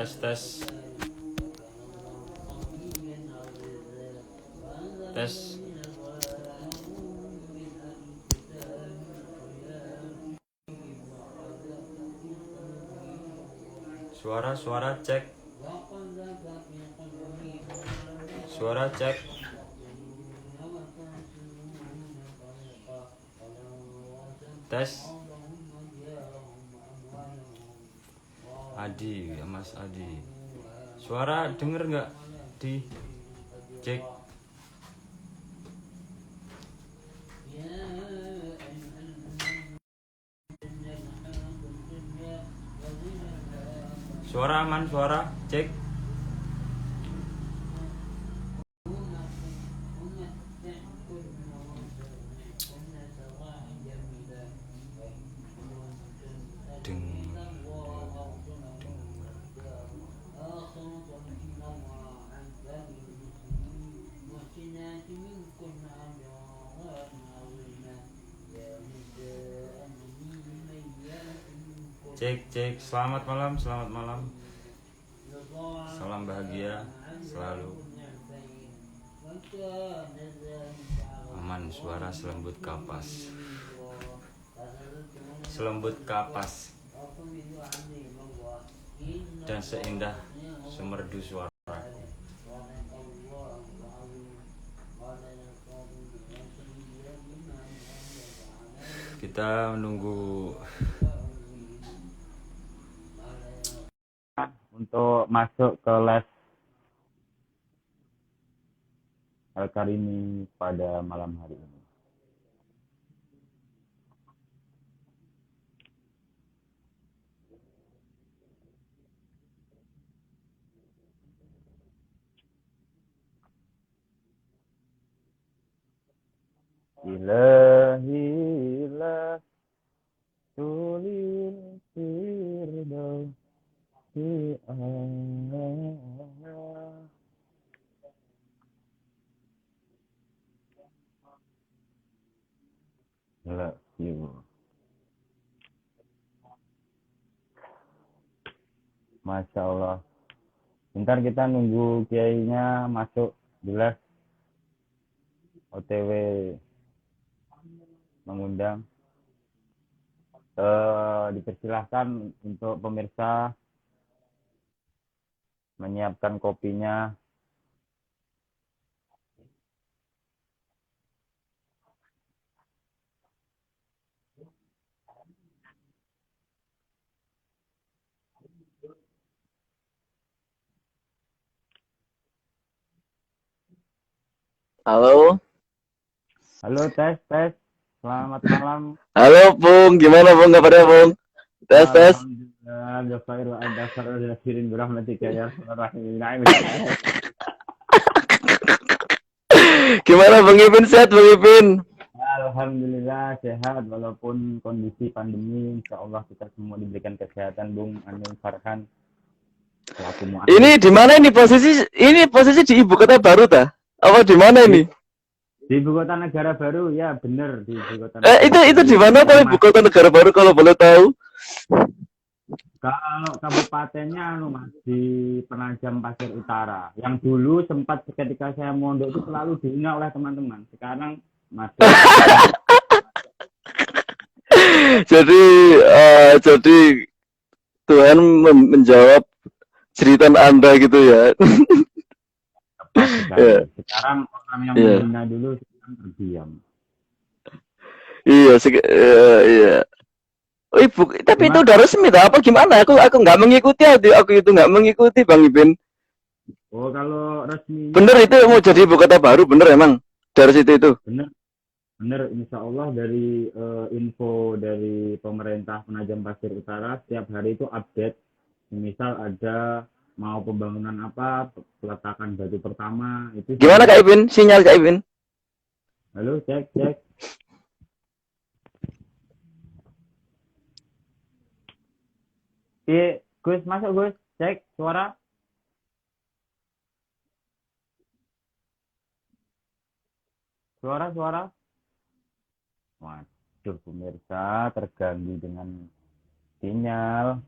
Tes tes tes. Suara cek. Suara cek. Tes. Adi, ya Mas Adi. Suara denger nggak? Di cek. Suara aman, suara cek. Deng. Cek cek. Selamat malam, selamat malam. Salam bahagia selalu. Aman, suara selembut kapas. Selembut kapas. Dan seindah semerdu suara. Kita menunggu untuk masuk ke les Al-Karimi pada malam hari ini. Ilahi la tulil firdausi la Masya Allah. Bentar kita nunggu kiainya masuk di les. OTW mengundang. Dipersilahkan untuk pemirsa menyiapkan kopinya. Halo. Halo, tes. Selamat malam. Halo, Bung. Gimana, Bung? Kabarnya, Bung? Tes. Alhamdulillah, Jazairul Adafar Al-Firin Berahmatika ya Rahim. Gimana, Bang Ipin? Sehat, Bang Ipin? Alhamdulillah sehat walaupun kondisi pandemi. Insya Allah kita semua diberikan kesehatan, Bung Anil Farhan. Ini di mana ini posisi? Ini posisi di ibu kota baru, ta? Apa di mana ini? Di ibu kota negara baru, ya bener di ibu kota. Itu di mana tuh ibu kota negara baru kalau boleh tahu? Kalau kabupatennya Mas di Penajam Pasir Utara. Yang dulu sempat ketika saya mondok itu selalu diingat oleh teman-teman. Sekarang masih. jadi Tuhan menjawab cerita Anda gitu ya. Ya. Sekarang orang yang menghina dulu sekarang terdiam. Iya. Oh, ibu, tapi itu udah resmi dah apa gimana? Aku nggak mengikuti, aku itu nggak mengikuti Bang Ibin. Oh, kalau resmi. Bener itu mau jadi ibu kota baru, bener emang dari situ itu. Bener, insya Allah dari info dari pemerintah Penajam Pasir Utara setiap hari itu update. Misal ada mau pembangunan apa, peletakan batu pertama itu. Gimana Kak Ibin? Sinyal Kak Ibin? Halo, cek. Gus, masuk Gus, cek suara. Suara. Waduh, pemirsa terganggu dengan sinyal.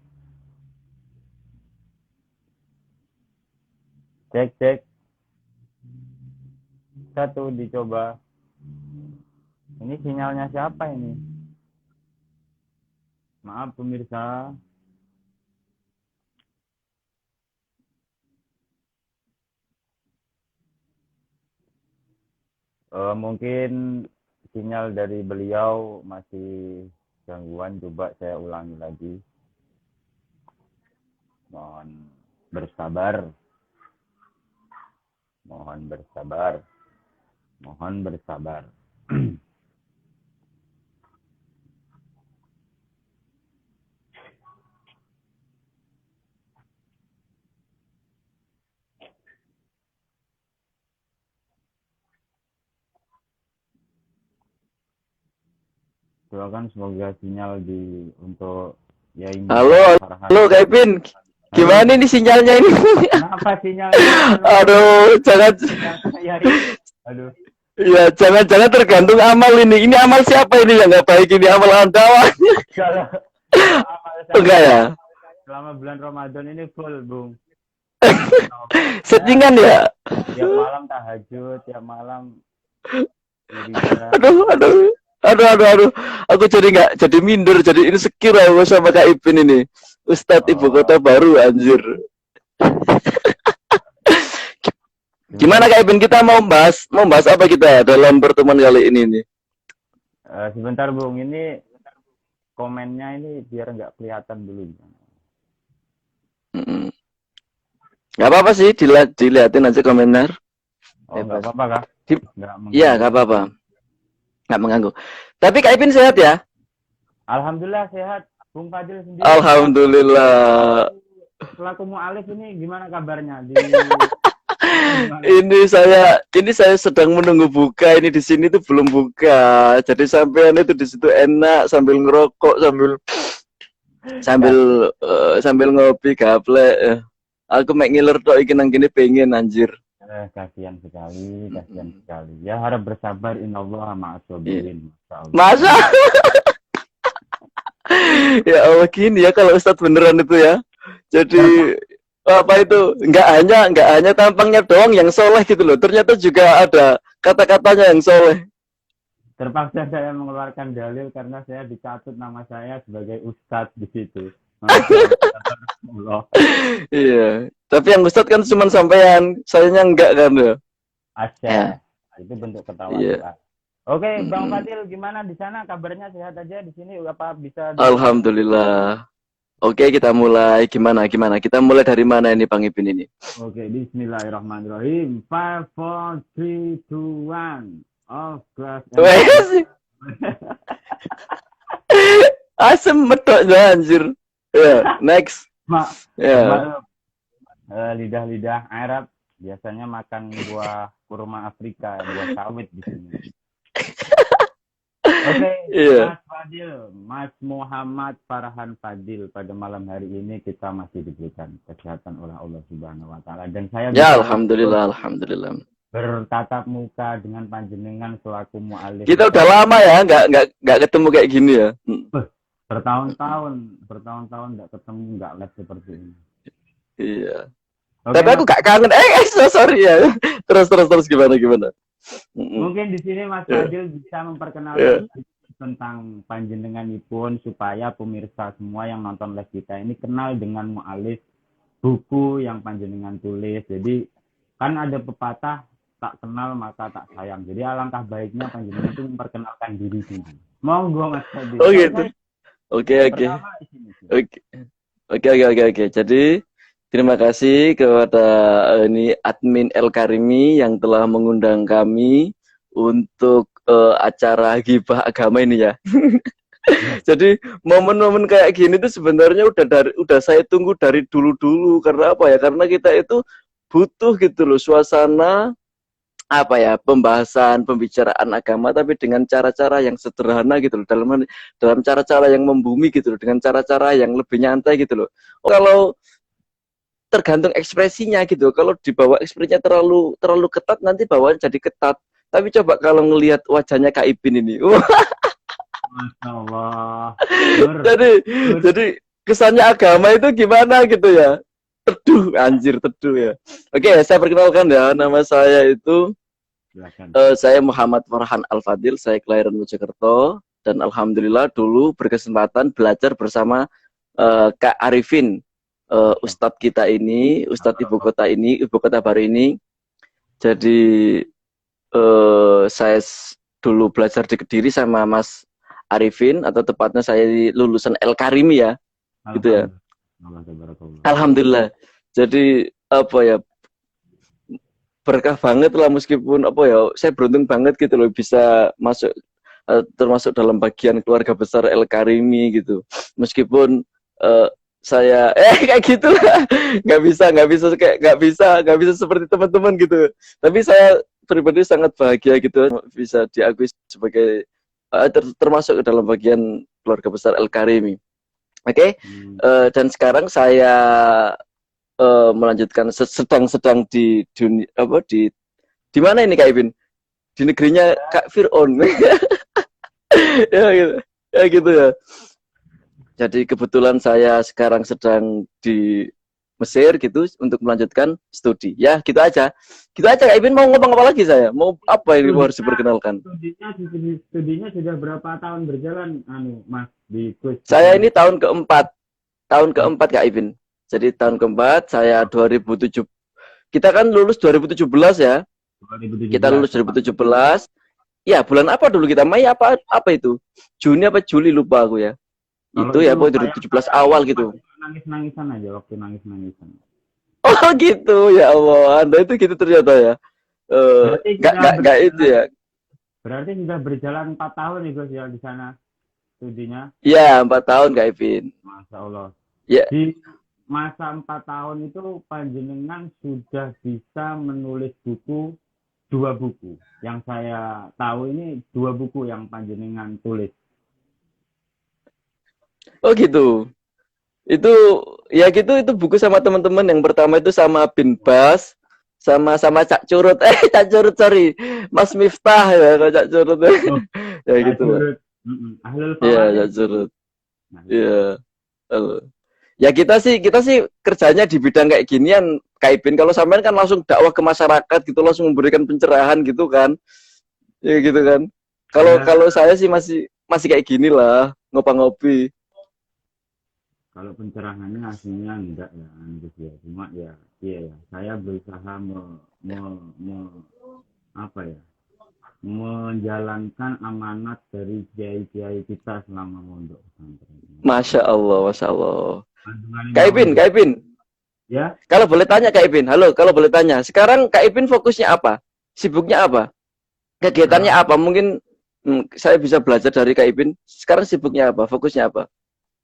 Cek, cek. Satu dicoba. Ini sinyalnya siapa ini? Maaf pemirsa. Mungkin sinyal dari beliau masih gangguan. Coba saya ulangi lagi. Mohon bersabar. Mohon bersabar. Mohon bersabar. Doakan semoga sinyal untuk ya ini. Halo, halo Kevin. Gimana ini sinyalnya ini? Kenapa sinyalnya? Aduh, jangan. Aduh. Ya, jangan-jangan tergantung amal ini. Ini amal siapa ini yang nggak baik ini? Amal Anda? Kalau Enggak ya? selama bulan Ramadan ini full, Bung. Settingan ya? Tiap malam tahajud, tiap malam wiridan. Aduh. Aku jadi minder, jadi insecure aku sama Kak Ipin ini. Ustadz Ibu Kota Baru, anjir. Gimana Kak Ipin? Kita mau bahas apa kita dalam pertemuan kali ini nih? Sebentar, Bung. Ini komennya ini biar nggak kelihatan dulu. Nggak apa-apa sih, dilihatin aja komentar. Oh, nggak apa-apa, Kak? Iya, nggak apa-apa. Nggak mengganggu. Tapi Kak Ipin sehat ya? Alhamdulillah sehat. Bung Fadil sendiri. Alhamdulillah. Selaku mu'alif ini gimana kabarnya? Ini saya sedang menunggu buka. Ini di sini tuh belum buka. Jadi sampean itu di situ enak sambil ngerokok, sambil ngopi gaple. Aku mek ngiler tok iki nang kene pengen anjir. Kasihan sekali. Ya harap bersabar, innallaha ma'as-sabirin. Masa? Ya Allah, gini ya kalau Ustadz beneran itu ya. Jadi apa itu? Nggak hanya tampangnya doang yang soleh gitu loh. Ternyata juga ada kata-katanya yang soleh. Terpaksa saya mengeluarkan dalil karena saya dicatut nama saya sebagai Ustadz di situ. Iya. Tapi yang Ustadz kan cuma sampean, sayanya enggak kan ya? Ya. Itu bentuk ketawa. Iya. Oke, Bang Fadil, gimana di sana? Kabarnya sehat aja di sini? Apa bisa? Alhamdulillah. Oke, kita mulai. Gimana? Kita mulai dari mana ini, Bang Ipin ini? Oke, bismillahirrahmanirrahim. 5, 4, 3, 2, 1. Off glass. Asem medok anjir. Ya, next. Ya. Lidah-lidah Arab biasanya makan buah kurma Afrika, buah sawit di sini. Oke, Mas Fadil, Mas Muhammad Farhan Fadil, pada malam hari ini kita masih diberikan kesehatan oleh Allah Subhanahu wa taala dan saya alhamdulillah bertatap muka dengan panjenengan selaku mu'alif. Kita udah lama ya nggak ketemu kayak gini ya. Bertahun-tahun nggak ketemu, nggak live seperti ini. Iya. Okay, tapi aku gak kangen. Sorry ya. Terus gimana? Mungkin di sini Mas Fadil bisa memperkenalkan tentang panjenenganipun supaya pemirsa semua yang nonton live kita ini kenal dengan mu'alif buku yang panjenengan tulis. Jadi kan ada pepatah tak kenal maka tak sayang. Jadi alangkah baiknya panjenengan itu memperkenalkan diri sendiri. Monggo Mas Fadil. Oh gitu. Oke. Jadi terima kasih kepada ini admin El Karimi yang telah mengundang kami untuk acara Ghibah Agama ini ya. Jadi momen-momen kayak gini tuh sebenarnya udah saya tunggu dari dulu karena apa ya? Karena kita itu butuh gitu loh suasana apa ya, pembicaraan agama tapi dengan cara-cara yang sederhana gitu loh, dalam cara-cara yang membumi gitu loh, dengan cara-cara yang lebih nyantai gitu loh. Kalau tergantung ekspresinya gitu. Kalau dibawa ekspresinya terlalu ketat nanti bawaan jadi ketat. Tapi coba kalau ngelihat wajahnya Kak Ipin ini. Masya Allah. Jadi kesannya agama itu gimana gitu ya? Teduh, anjir teduh ya. Oke, saya perkenalkan ya, nama saya itu Silakan. saya Muhammad Farhan Al-Fadil, saya kelahiran Mojokerto dan alhamdulillah dulu berkesempatan belajar bersama Kak Arifin, Ustadz kita ini, Ustadz ibu kota ini, ibu kota baru ini. Jadi saya dulu belajar di Kediri sama Mas Arifin, atau tepatnya saya lulusan El Karimi ya, gitu ya. Alhamdulillah. Jadi apa ya, berkah banget lah, meskipun apa ya, saya beruntung banget gitu loh bisa masuk termasuk dalam bagian keluarga besar El Karimi gitu. Meskipun saya kayak gitu lah, nggak bisa seperti teman-teman gitu. Tapi saya pribadi sangat bahagia gitu bisa diakui sebagai termasuk ke dalam bagian keluarga besar El Karimi. Oke. Dan sekarang saya melanjutkan sedang di dunia apa di mana ini Kak Ibin? Di negerinya Kak Fir'aun. Ya gitu. Ya gitu ya. Jadi kebetulan saya sekarang sedang di Mesir gitu untuk melanjutkan studi. Ya, gitu aja. Gitu aja Kak Ibin, mau ngomong apa lagi saya? Mau apa yang harus diperkenalkan? Studinya sudah berapa tahun berjalan Mas di kuis? Saya ini tahun keempat Kak Ibin. Jadi tahun keempat, saya 2007. Kita kan lulus 2017 ya. 2017. Kita lulus 2017. Ya, bulan apa dulu kita? Mei apa itu? Juni apa Juli, lupa aku ya. Itu ya, pokoknya 2017 awal gitu. Nangis-nangisan aja waktu nangis-nangisan. Oh gitu, ya Allah. Anda itu gitu ternyata ya. Nggak itu ya. Berarti sudah berjalan 4 tahun nih Gus ya di sana studinya. Iya, 4 tahun Kak Ipin. Masya Allah. Ya. Di masa 4 tahun itu panjenengan sudah bisa menulis buku, 2 buku. Yang saya tahu ini 2 buku yang panjenengan tulis. Oh gitu. Itu ya gitu, itu buku sama teman-teman. Yang pertama itu sama Bin Bas, sama Cak Curut. Cak Curut, sorry. Mas Miftah ya, Cak Curut. Ya gitu. Ahlul Iya, Cak Curut. Iya. Ya kita sih kerjanya di bidang kayak ginian, Kak Ibin. Kalau sampean kan langsung dakwah ke masyarakat gitu, langsung memberikan pencerahan gitu kan. Ya gitu kan. Kalau saya sih masih kayak gini lah, ngopi-ngopi. Kalau pencerahannya aslinya enggak ya, ya. Cuma ya, iya ya. Saya berusaha menjalankan amanat dari kiai-kiai kita selama mondok pesantren. Masya Allah, Masya Allah. Kak Ipin. Ya. Kalau boleh tanya Kak Ipin, halo, kalau boleh tanya. Sekarang Kak Ipin fokusnya apa? Sibuknya apa? Kegiatannya apa? Mungkin saya bisa belajar dari Kak Ipin. Sekarang sibuknya apa? Fokusnya apa?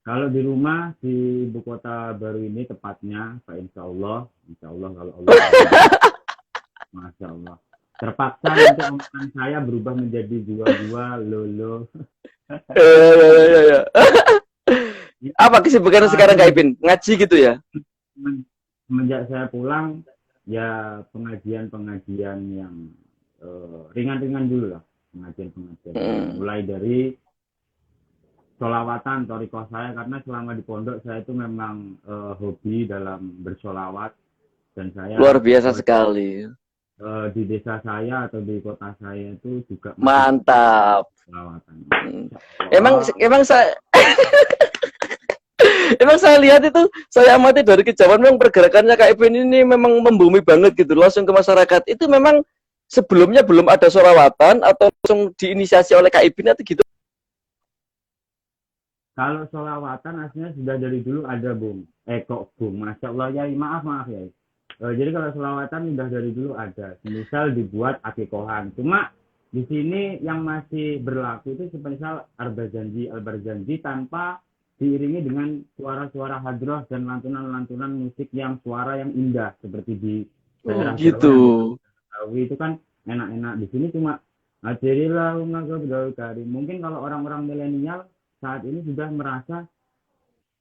Kalau di rumah di ibu kota baru ini tepatnya, Pak, insya Allah kalau Allah, Masya Allah. Terpaksa nanti omongan saya berubah menjadi dua lolo. Ya. Apa kesibukan sekarang Kak Ipin? Ngaji gitu ya? Semenjak saya pulang, ya pengajian yang ringan-ringan dulu lah. Pengajian. Mulai dari sholawatan, thoriqoh saya, karena selama di pondok saya itu memang hobi dalam bersholawat. Dan saya luar biasa sekali. Di desa saya atau di kota saya itu juga mantap sholawatan. Emang saya Emang saya lihat itu, saya amati dari kejauhan, memang pergerakannya Kak Ipin ini memang membumi banget gitu, langsung ke masyarakat. Itu memang sebelumnya belum ada sholawatan atau langsung diinisiasi oleh Kak Ipin atau gitu? Kalau sholawatan aslinya sudah dari dulu ada, Bung. Masya Allah ya, maaf ya. Jadi kalau sholawatan sudah dari dulu ada. Misal dibuat akikohan. Cuma di sini yang masih berlaku itu semisal al-barzanji tanpa diiringi dengan suara-suara hadroh dan lantunan-lantunan musik yang suara yang indah seperti di daerah gitu. Itu kan enak-enak. Di sini cuma ajarilah karim. Mungkin kalau orang-orang milenial saat ini sudah merasa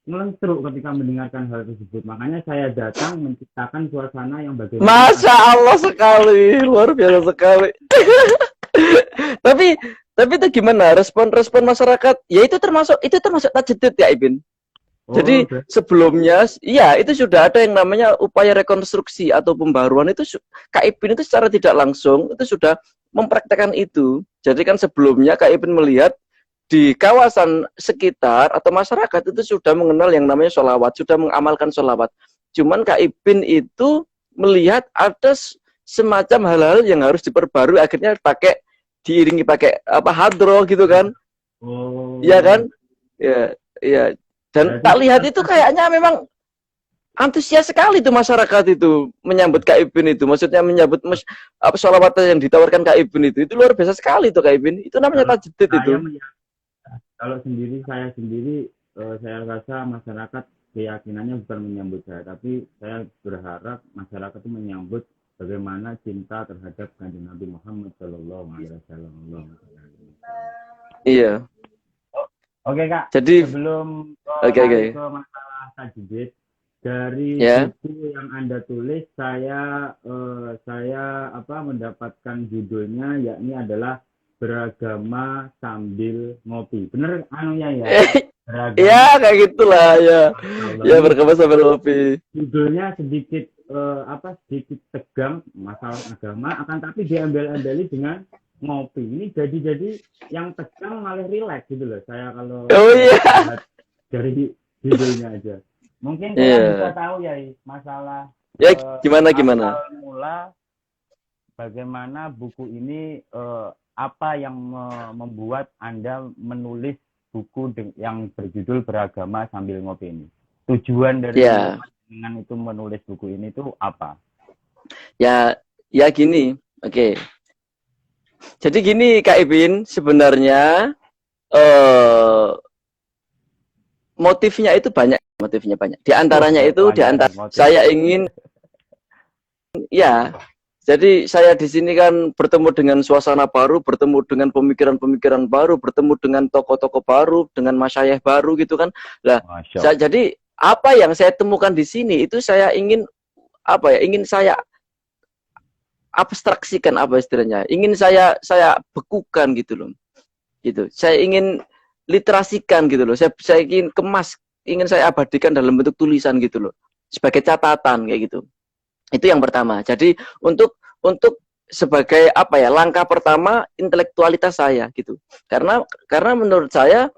melentruk ketika mendengarkan hal tersebut. Makanya saya datang menciptakan suasana yang bagaimana. Masya Allah sekali, luar biasa sekali. tapi itu gimana respon masyarakat? Ya itu termasuk tajdid ya Ibin. Jadi sebelumnya, iya itu sudah ada yang namanya upaya rekonstruksi atau pembaruan itu Kak Ipin itu secara tidak langsung itu sudah mempraktekkan itu. Jadi kan sebelumnya Kak Ipin melihat di kawasan sekitar atau masyarakat itu sudah mengenal yang namanya sholawat, sudah mengamalkan sholawat. Cuman Kak Ipin itu melihat ada semacam hal-hal yang harus diperbarui, akhirnya diiringi pakai apa hadroh gitu kan. Iya kan? Ya, ya. Dan tak lihat itu kayaknya memang antusias sekali tuh masyarakat itu menyambut Kak Ipin itu. Maksudnya menyambut sholawat yang ditawarkan Kak Ipin itu luar biasa sekali tuh Kak Ipin. Itu namanya tajdid itu. Kalau saya sendiri saya rasa masyarakat keyakinannya bukan menyambut saya, tapi saya berharap masyarakat itu menyambut bagaimana cinta terhadap Kanjeng Nabi Muhammad Shallallahu Alaihi Wasallam. Iya. Oke Kak. Jadi sebelum ke masalah tajdid dari buku yang Anda tulis, saya mendapatkan judulnya yakni adalah Beragama Sambil Ngopi. Bener anunya ya? Iya kayak gitulah ya. Ya beragama sambil ngopi. Judulnya sedikit sedikit tegang masalah agama, akan tapi diambil-ambil dengan ngopi. Ini jadi yang tegang malah rileks gitu loh. Saya kalau dari judulnya aja. Mungkin kalian bisa tahu ya masalah gimana mula bagaimana buku ini apa yang membuat Anda menulis buku yang berjudul Beragama Sambil Ngopi ini. Tujuan dari dengan itu menulis buku ini tuh apa? Ya gini. Oke. Jadi gini Kak Ipin, sebenarnya motifnya itu banyak. Di antaranya saya ingin jadi saya di sini kan bertemu dengan suasana baru, bertemu dengan pemikiran-pemikiran baru, bertemu dengan tokoh-tokoh baru, dengan masyayikh baru gitu kan. Lah, jadi apa yang saya temukan di sini itu saya ingin ingin saya abstraksikan istilahnya, ingin saya bekukan gitu loh, gitu. Saya ingin literasikan gitu loh, saya ingin kemas, ingin saya abadikan dalam bentuk tulisan gitu loh, sebagai catatan kayak gitu. Itu yang pertama. Jadi untuk sebagai langkah pertama intelektualitas saya gitu. Karena menurut saya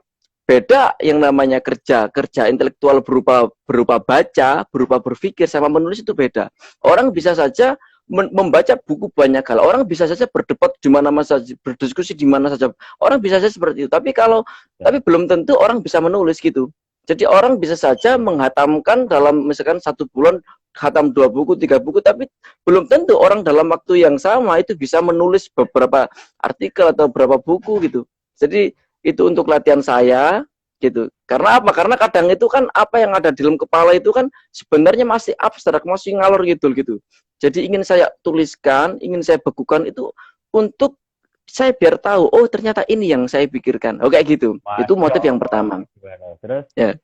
beda yang namanya kerja intelektual berupa baca, berupa berpikir sama menulis itu beda. Orang bisa saja membaca buku banyak hal. Orang bisa saja berdebat di mana saja, berdiskusi di mana saja. Orang bisa saja seperti itu. Tapi belum tentu orang bisa menulis gitu. Jadi orang bisa saja menghatamkan dalam misalkan 1 bulan khatam 2 buku, 3 buku, tapi belum tentu orang dalam waktu yang sama itu bisa menulis beberapa artikel atau beberapa buku gitu. Jadi itu untuk latihan saya gitu. Karena apa? Karena kadang itu kan apa yang ada di dalam kepala itu kan sebenarnya masih abstrak, masih ngalor gitu. Jadi ingin saya tuliskan, ingin saya bekukan itu untuk saya biar tahu, oh ternyata ini yang saya pikirkan. Oh kayak gitu. Itu motif yang pertama. Terus? Ya.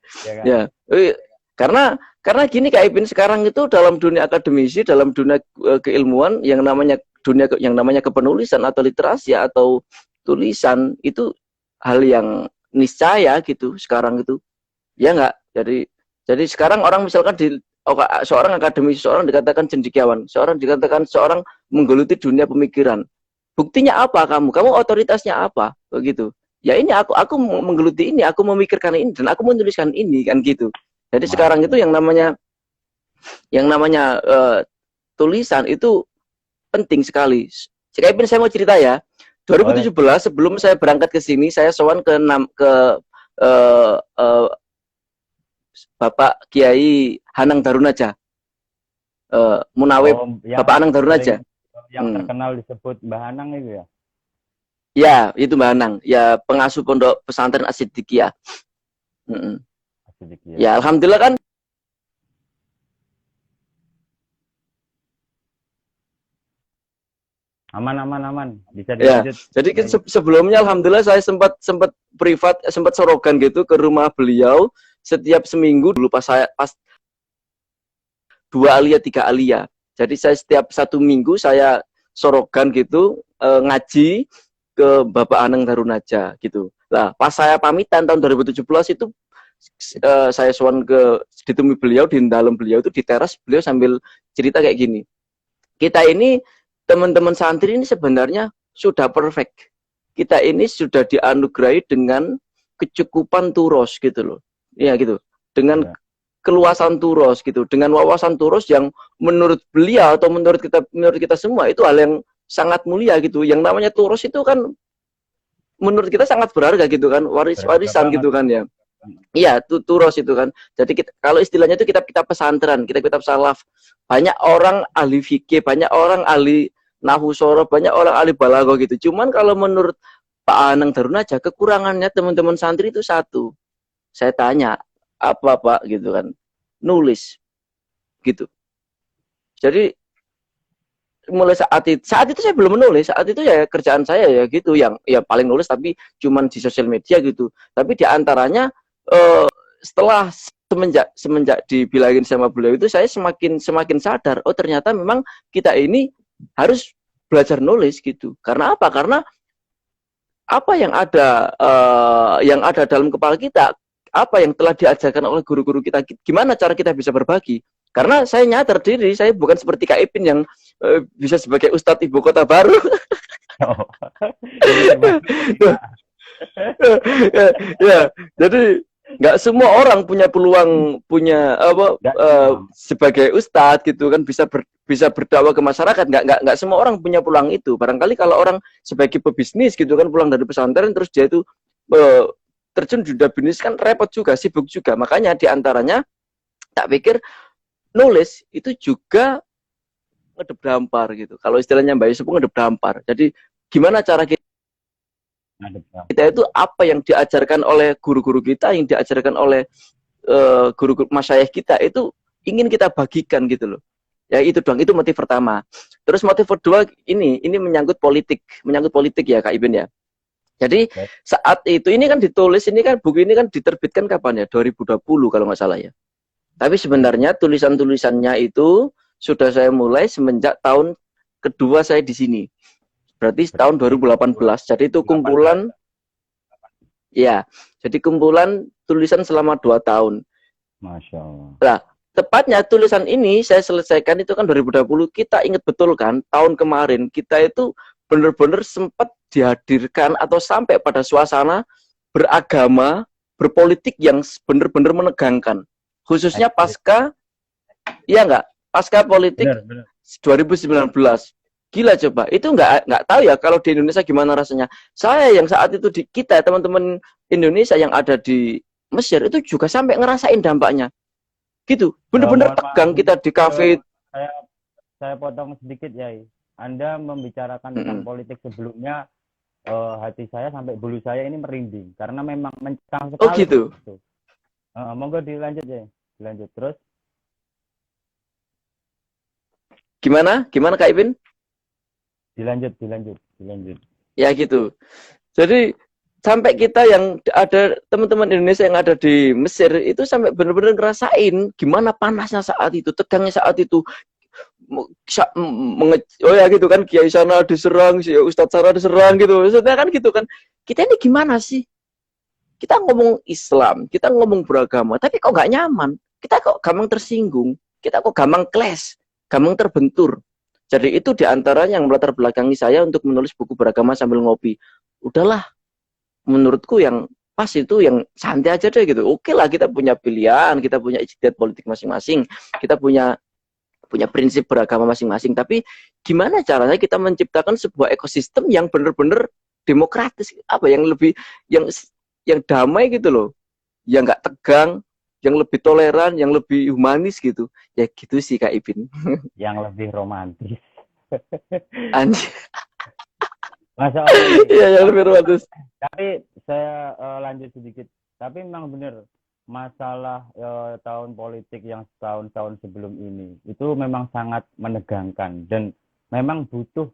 Karena gini Kak Ipin, sekarang itu dalam dunia akademisi, dalam dunia keilmuan yang namanya kepenulisan atau literasi atau tulisan itu hal yang niscaya gitu sekarang itu. Ya enggak? Jadi sekarang orang misalkan seorang akademisi, seorang dikatakan cendekiawan, seorang dikatakan seorang menggeluti dunia pemikiran. Buktinya apa kamu? Kamu otoritasnya apa? Begitu. Ya ini aku menggeluti ini, aku memikirkan ini dan aku menuliskan ini kan gitu. Jadi sekarang itu yang namanya tulisan itu penting sekali. Sekali saya mau cerita ya. 2017 sebelum saya berangkat ke sini, saya sowan ke Bapak Kiai Hanang Darunaja. Munawib Bapak Hanang Darunaja. Yang terkenal disebut Mbah Hanang itu ya? Ya, itu Mbah Hanang. Ya, pengasuh pondok pesantren As-Siddiqiyah. Ya, alhamdulillah kan. Aman. Bisa dilanjut. Ya, jadi kan sebelumnya alhamdulillah saya sempat privat, sempat sorogan gitu ke rumah beliau setiap seminggu dulu pas 2 alia 3 alia. Jadi saya setiap 1 minggu saya sorogan gitu ngaji ke Bapak Hanang Darunaja gitu. Lah pas saya pamitan tahun 2017 itu saya sowan ke ditemui beliau di dalam beliau itu di teras, beliau sambil cerita kayak gini. Kita ini teman-teman santri ini sebenarnya sudah perfect. Kita ini sudah dianugerahi dengan kecukupan turos gitu loh. Ya gitu. Dengan Ya. keluasan turos gitu, dengan wawasan turos yang menurut beliau atau menurut kita semua itu hal yang sangat mulia gitu. Yang namanya turos itu kan menurut kita sangat berharga gitu kan, Berharga warisan banget. gitu kan ya. Iya, turos itu kan. Jadi kalau istilahnya itu kitab-kitab pesantren, kitab-kitab salaf. Banyak orang ahli fikih, banyak orang ahli nahwu sorof, banyak orang ahli balaghah gitu. Cuman kalau menurut Pak Anang Darunaja, kekurangannya teman-teman santri itu satu. Saya tanya, apa Pak gitu kan? Nulis gitu. Jadi mulai saat itu saya belum menulis, saat itu ya kerjaan saya ya gitu, yang ya paling nulis tapi cuman di sosial media gitu. Tapi di antaranya setelah semenjak dibilangin sama beliau itu, saya semakin sadar, oh ternyata memang kita ini harus belajar nulis gitu. Karena apa? Karena apa yang ada dalam kepala kita, apa yang telah diajarkan oleh guru-guru kita, gimana cara kita bisa berbagi. Karena saya nyadar diri, saya bukan seperti Kak Ipin yang bisa sebagai Ustadz Ibu Kota Baru. Oh. Ini gimana? Ya, jadi nggak semua orang punya peluang punya apa Nggak semua. sebagai ustadz gitu kan, bisa berdakwah ke masyarakat. Nggak semua orang punya peluang itu. Barangkali kalau orang sebagai pebisnis gitu kan, pulang dari pesantren terus dia itu eh, terjun di dunia bisnis kan repot juga, sibuk juga. Makanya diantaranya tak pikir nulis itu juga ngedep dampar gitu. Kalau istilahnya Mbak Yusuf, ngedep dampar. Jadi gimana cara Ngadep berapa? kita itu, apa yang diajarkan oleh guru-guru kita, yang diajarkan oleh guru-guru masyayikh kita itu ingin kita bagikan gitu loh. Ya itu doang, itu motif pertama. Terus motif kedua ini menyangkut politik ya Kak Ibin ya. Jadi Yes. saat itu ini kan ditulis, ini kan buku ini kan diterbitkan kapan ya? 2020 kalau nggak salah ya. Tapi sebenarnya tulisan-tulisannya itu sudah saya mulai semenjak tahun kedua saya di sini. Berarti tahun 2018. Jadi itu 18. kumpulan, ya. Jadi kumpulan tulisan selama 2 tahun. Masya Allah. Nah, tepatnya tulisan ini saya selesaikan itu kan 2020. Kita ingat betul kan, tahun kemarin kita itu benar-benar sempat dihadirkan atau sampai pada suasana beragama, berpolitik yang benar-benar menegangkan. Khususnya pasca, ya enggak, pasca politik Benar, benar. 2019. Gila coba, itu nggak tahu ya kalau di Indonesia gimana rasanya. Saya yang saat itu di kita teman-teman Indonesia yang ada di Mesir itu juga sampai ngerasain dampaknya. Gitu, bener-bener Mohon maaf, tegang kita di kafe. saya saya potong sedikit ya. Anda membicarakan tentang politik sebelumnya, hati saya sampai bulu saya ini merinding karena memang mencekam Oh sekali. gitu. Monggo dilanjut ya, dilanjut terus. Gimana Kak Ipin? Dilanjut. Ya gitu. Jadi sampai kita yang ada teman-teman Indonesia yang ada di Mesir itu sampai benar-benar ngerasain gimana panasnya saat itu, tegangnya saat itu. Oh ya gitu kan, kiai sana diserang, si ustadz sana diserang gitu. Maksudnya kan gitu kan. Kita ini gimana sih? Kita ngomong Islam, kita ngomong beragama, tapi kok nggak nyaman. Kita kok gampang tersinggung, kita kok gampang clash, gampang terbentur. Jadi itu diantaranya yang melatar belakangi saya untuk menulis buku beragama sambil ngopi. Udahlah, menurutku yang pas itu yang santai aja deh gitu. Oke lah, kita punya pilihan, kita punya ijtihad politik masing-masing, kita punya prinsip beragama masing-masing. Tapi gimana caranya kita menciptakan sebuah ekosistem yang benar-benar demokratis, apa yang lebih yang damai gitu loh, yang nggak tegang, yang lebih toleran, yang lebih humanis gitu. Ya gitu sih Kak Ipin. Yang lebih romantis. Anjir. Masya Allah. Iya, yang lebih romantis. Tapi saya lanjut sedikit. Tapi memang benar masalah tahun politik yang tahun-tahun sebelum ini itu memang sangat menegangkan dan memang butuh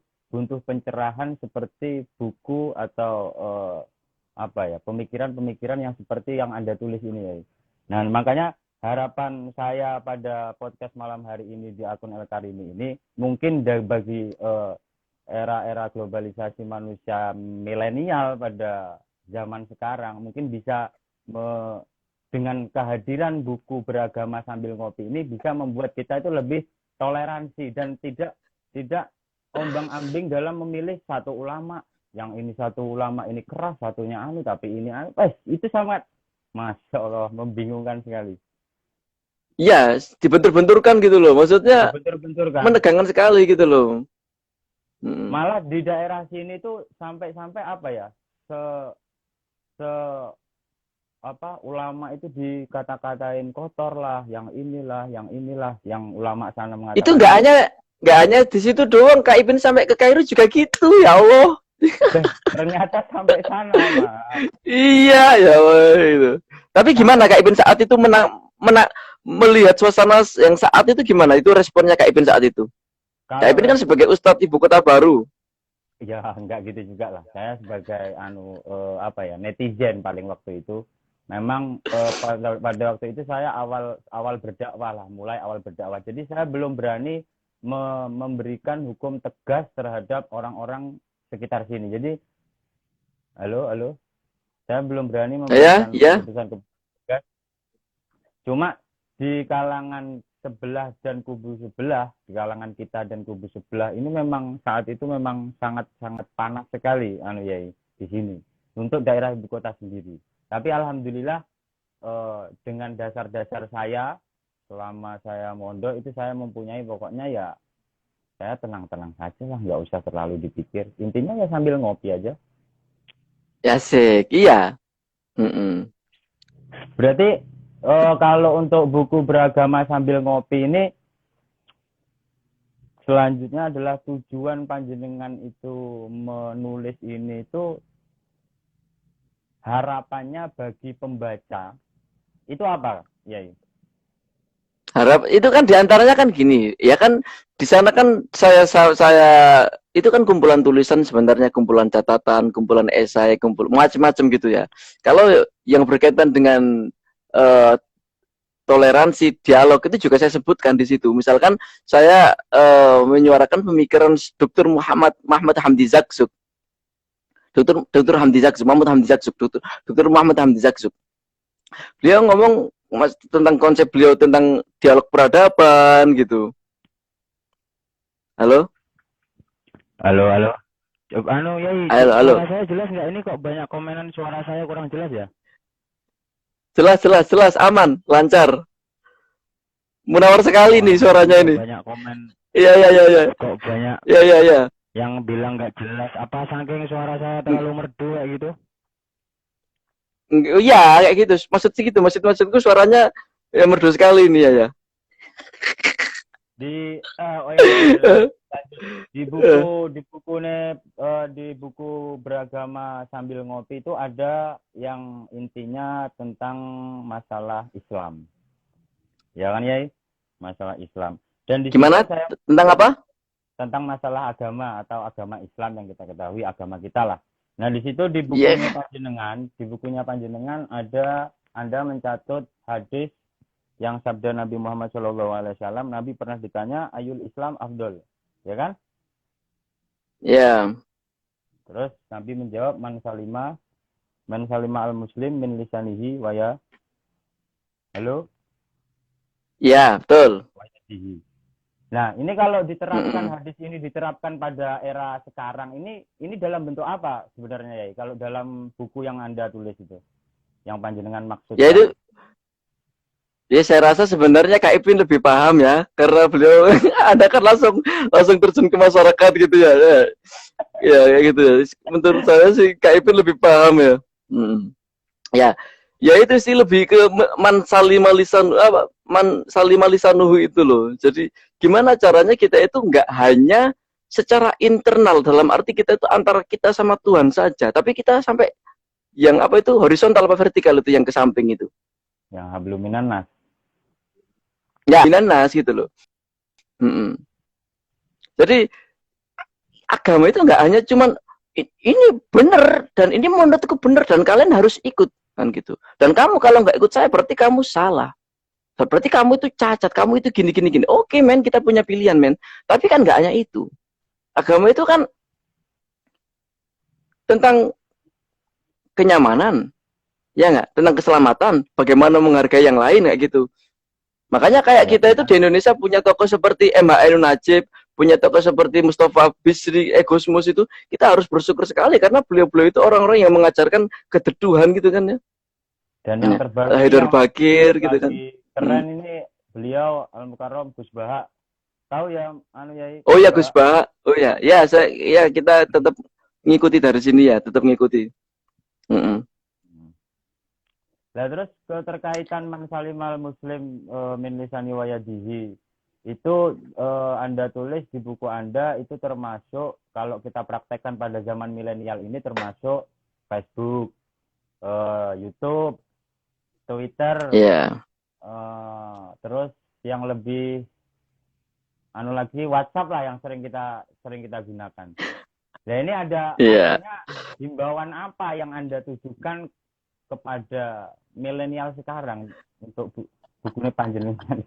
pencerahan seperti buku atau apa ya, pemikiran-pemikiran yang seperti yang Anda tulis ini ya. Nah, makanya harapan saya pada podcast malam hari ini di akun El Karimi ini mungkin bagi era-era globalisasi manusia milenial pada zaman sekarang mungkin bisa dengan kehadiran buku beragama sambil ngopi ini bisa membuat kita itu lebih toleransi dan tidak ombang-ambing dalam memilih satu ulama. Yang ini satu ulama ini keras, satunya anu, tapi ini anu. Itu sangat, Masya Allah, membingungkan sekali. Iya, dibentur-benturkan gitu loh. Maksudnya Bentur-bentur kan. menegangkan sekali gitu loh. Malah di daerah sini tuh sampai-sampai apa ya? Ulama itu dikata-katain kotor lah, yang inilah, yang ulama sana mengatakan. Itu nggak hanya di situ doang, Kak Ipin sampai ke Kairo juga gitu, ya Allah. Ternyata sampai sana, Pak. Iya, ya Allah itu. Tapi gimana Kak Ipin saat itu melihat suasana yang saat itu gimana? Itu responnya Kak Ipin saat itu? Kak Ipin kan sebagai Ustadz Ibu Kota Baru. Ya, enggak gitu juga lah. Saya sebagai netizen paling waktu itu. Memang pada waktu itu saya awal berdakwah lah, mulai awal berdakwah. Jadi saya belum berani memberikan hukum tegas terhadap orang-orang sekitar sini. Jadi, halo, saya belum berani memberikan keputusan tegas. Cuma di kalangan sebelah dan kubu sebelah, di kalangan kita dan kubu sebelah ini memang saat itu memang sangat-sangat panas sekali di sini untuk daerah ibu kota sendiri. Tapi alhamdulillah dengan dasar-dasar saya selama saya mondok itu saya mempunyai, pokoknya ya saya tenang-tenang saja lah, nggak usah terlalu dipikir. Intinya ya sambil ngopi aja. Ya sih, iya. Berarti kalau untuk buku beragama sambil ngopi ini selanjutnya adalah tujuan panjenengan itu menulis ini itu harapannya bagi pembaca itu apa, Yai? Harap itu kan diantaranya kan gini, ya kan di sana kan saya itu kan kumpulan tulisan sebenarnya, kumpulan catatan, kumpulan esai, macam-macam gitu ya. Kalau yang berkaitan dengan toleransi, dialog itu juga saya sebutkan di situ. Misalkan saya menyuarakan pemikiran Dr. Muhammad Hamdi Zakzuk. Dr. Hamdi Zakzuk, Dr. Muhammad Hamdi Zakzuk. Beliau ngomong tentang konsep beliau tentang dialog peradaban gitu. Halo? Halo. Yai. Halo. Suara saya jelas nggak? Ini kok banyak komenan suara saya kurang jelas ya? Jelas, aman, lancar. Munawar sekali nih suaranya ini. Banyak komen. Iya. Kok banyak? Iya. Yang bilang nggak jelas, apa saking suara saya terlalu merdu kayak gitu? Iya, kayak gitu. Maksudku suaranya ya merdu sekali ini ya. Di buku beragama sambil ngopi itu ada yang intinya tentang masalah Islam. Ya kan, Yai? Masalah Islam. Dan di gimana? Tentang apa? Tentang masalah agama atau agama Islam yang kita ketahui, agama kita lah. Nah, di situ di bukunya panjenengan ada Anda mencatut hadis yang sabda Nabi Muhammad SAW. Nabi pernah ditanya, ayul Islam afdol, ya kan? Ya. Terus Nabi menjawab, man salima al muslim min lisanihi waya. Halo? Ya, betul. Nah, ini kalau diterapkan hadis ini diterapkan pada era sekarang ini dalam bentuk apa sebenarnya, ya? Kalau dalam buku yang Anda tulis itu, yang panjenengan maksud. Ya itu, ya saya rasa sebenarnya Kak Ipin lebih paham ya, karena beliau Anda kan langsung terjun ke masyarakat gitu ya. Ya gitu ya. Menurut saya sih Kak Ipin lebih paham ya. Ya itu sih lebih ke man salima lisanuhu itu loh. Jadi gimana caranya kita itu nggak hanya secara internal, dalam arti kita itu antara kita sama Tuhan saja, tapi kita sampai yang apa itu horizontal apa vertikal itu yang ke samping itu. Yang hablum minan nas. Ya, minan nas gitu loh. Jadi agama itu nggak hanya cuman ini benar dan ini menurutku benar dan kalian harus ikut kan gitu. Dan kamu kalau nggak ikut saya berarti kamu salah. Berarti kamu itu cacat, kamu itu gini. Oke, men, kita punya pilihan, men. Tapi kan nggak hanya itu. Agama itu kan tentang kenyamanan, ya nggak? Tentang keselamatan, bagaimana menghargai yang lain kayak gitu. Makanya kayak Ya, kita itu di Indonesia punya tokoh seperti M.H. Ainun Najib, punya tokoh seperti Mustafa Bisri, Gusmus itu kita harus bersyukur sekali karena beliau-beliau itu orang-orang yang mengajarkan keteduhan gitu kan ya. dan yang Ya. terbaru ini Haidar yang Bakir gitu kan. lagi keren ini beliau Al Mukarram Gus Baha. Tahu ya anu ya Oh Gus ya Gus Baha? Bah, oh ya, ya saya ya kita tetap ngikuti dari sini ya, tetap ngikuti. Mm-mm. Nah, terus keterkaitan man salimal muslim min lisani wa yadihi itu Anda tulis di buku Anda itu termasuk kalau kita praktekkan pada zaman milenial ini termasuk Facebook, YouTube, Twitter, Iya, terus yang lebih anu lagi WhatsApp lah yang sering kita gunakan. Nah, ini ada iya. artinya himbauan apa yang Anda tujukan kepada milenial sekarang untuk bukunya panjenengan?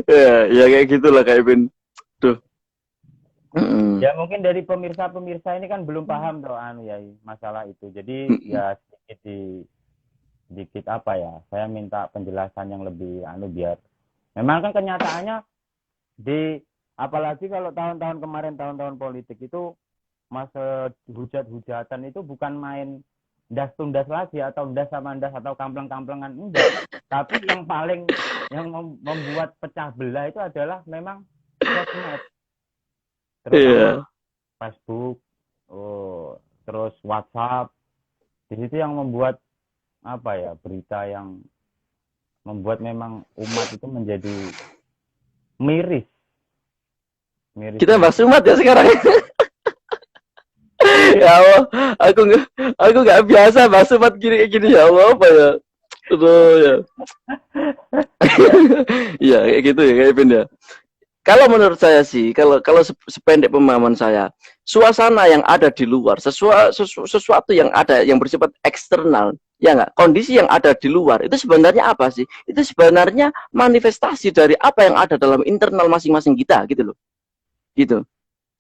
Ya, ya kayak gitulah kayak Ben. Tuh. Mm-mm. Ya mungkin dari pemirsa-pemirsa ini kan belum paham tuh anu ya masalah itu. Jadi Mm-mm. ya sedikit apa ya? Saya minta penjelasan yang lebih anu biar memang kan kenyataannya di apalagi kalau tahun-tahun kemarin tahun-tahun politik itu masa hujat-hujatan itu bukan main das tundas lagi atau das sama das atau kampleng-kamplengan enggak, tapi yang membuat pecah belah itu adalah memang sosmed, terutama Iya. Facebook, terus WhatsApp. Di situ yang membuat apa ya, berita yang membuat memang umat itu menjadi miris miris Kita miris. bahas umat ya sekarang. Ya Allah, aku nggak biasa bahas umat gini gini ya Allah apa ya. Aduh ya. Iya kayak gitu ya kayak Ben ya. Kalau menurut saya sih, kalau kalau sependek pemahaman saya, suasana yang ada di luar, sesuatu yang ada yang bersifat eksternal, ya nggak, kondisi yang ada di luar itu sebenarnya apa sih? Itu sebenarnya manifestasi dari apa yang ada dalam internal masing-masing kita, gitu loh, gitu.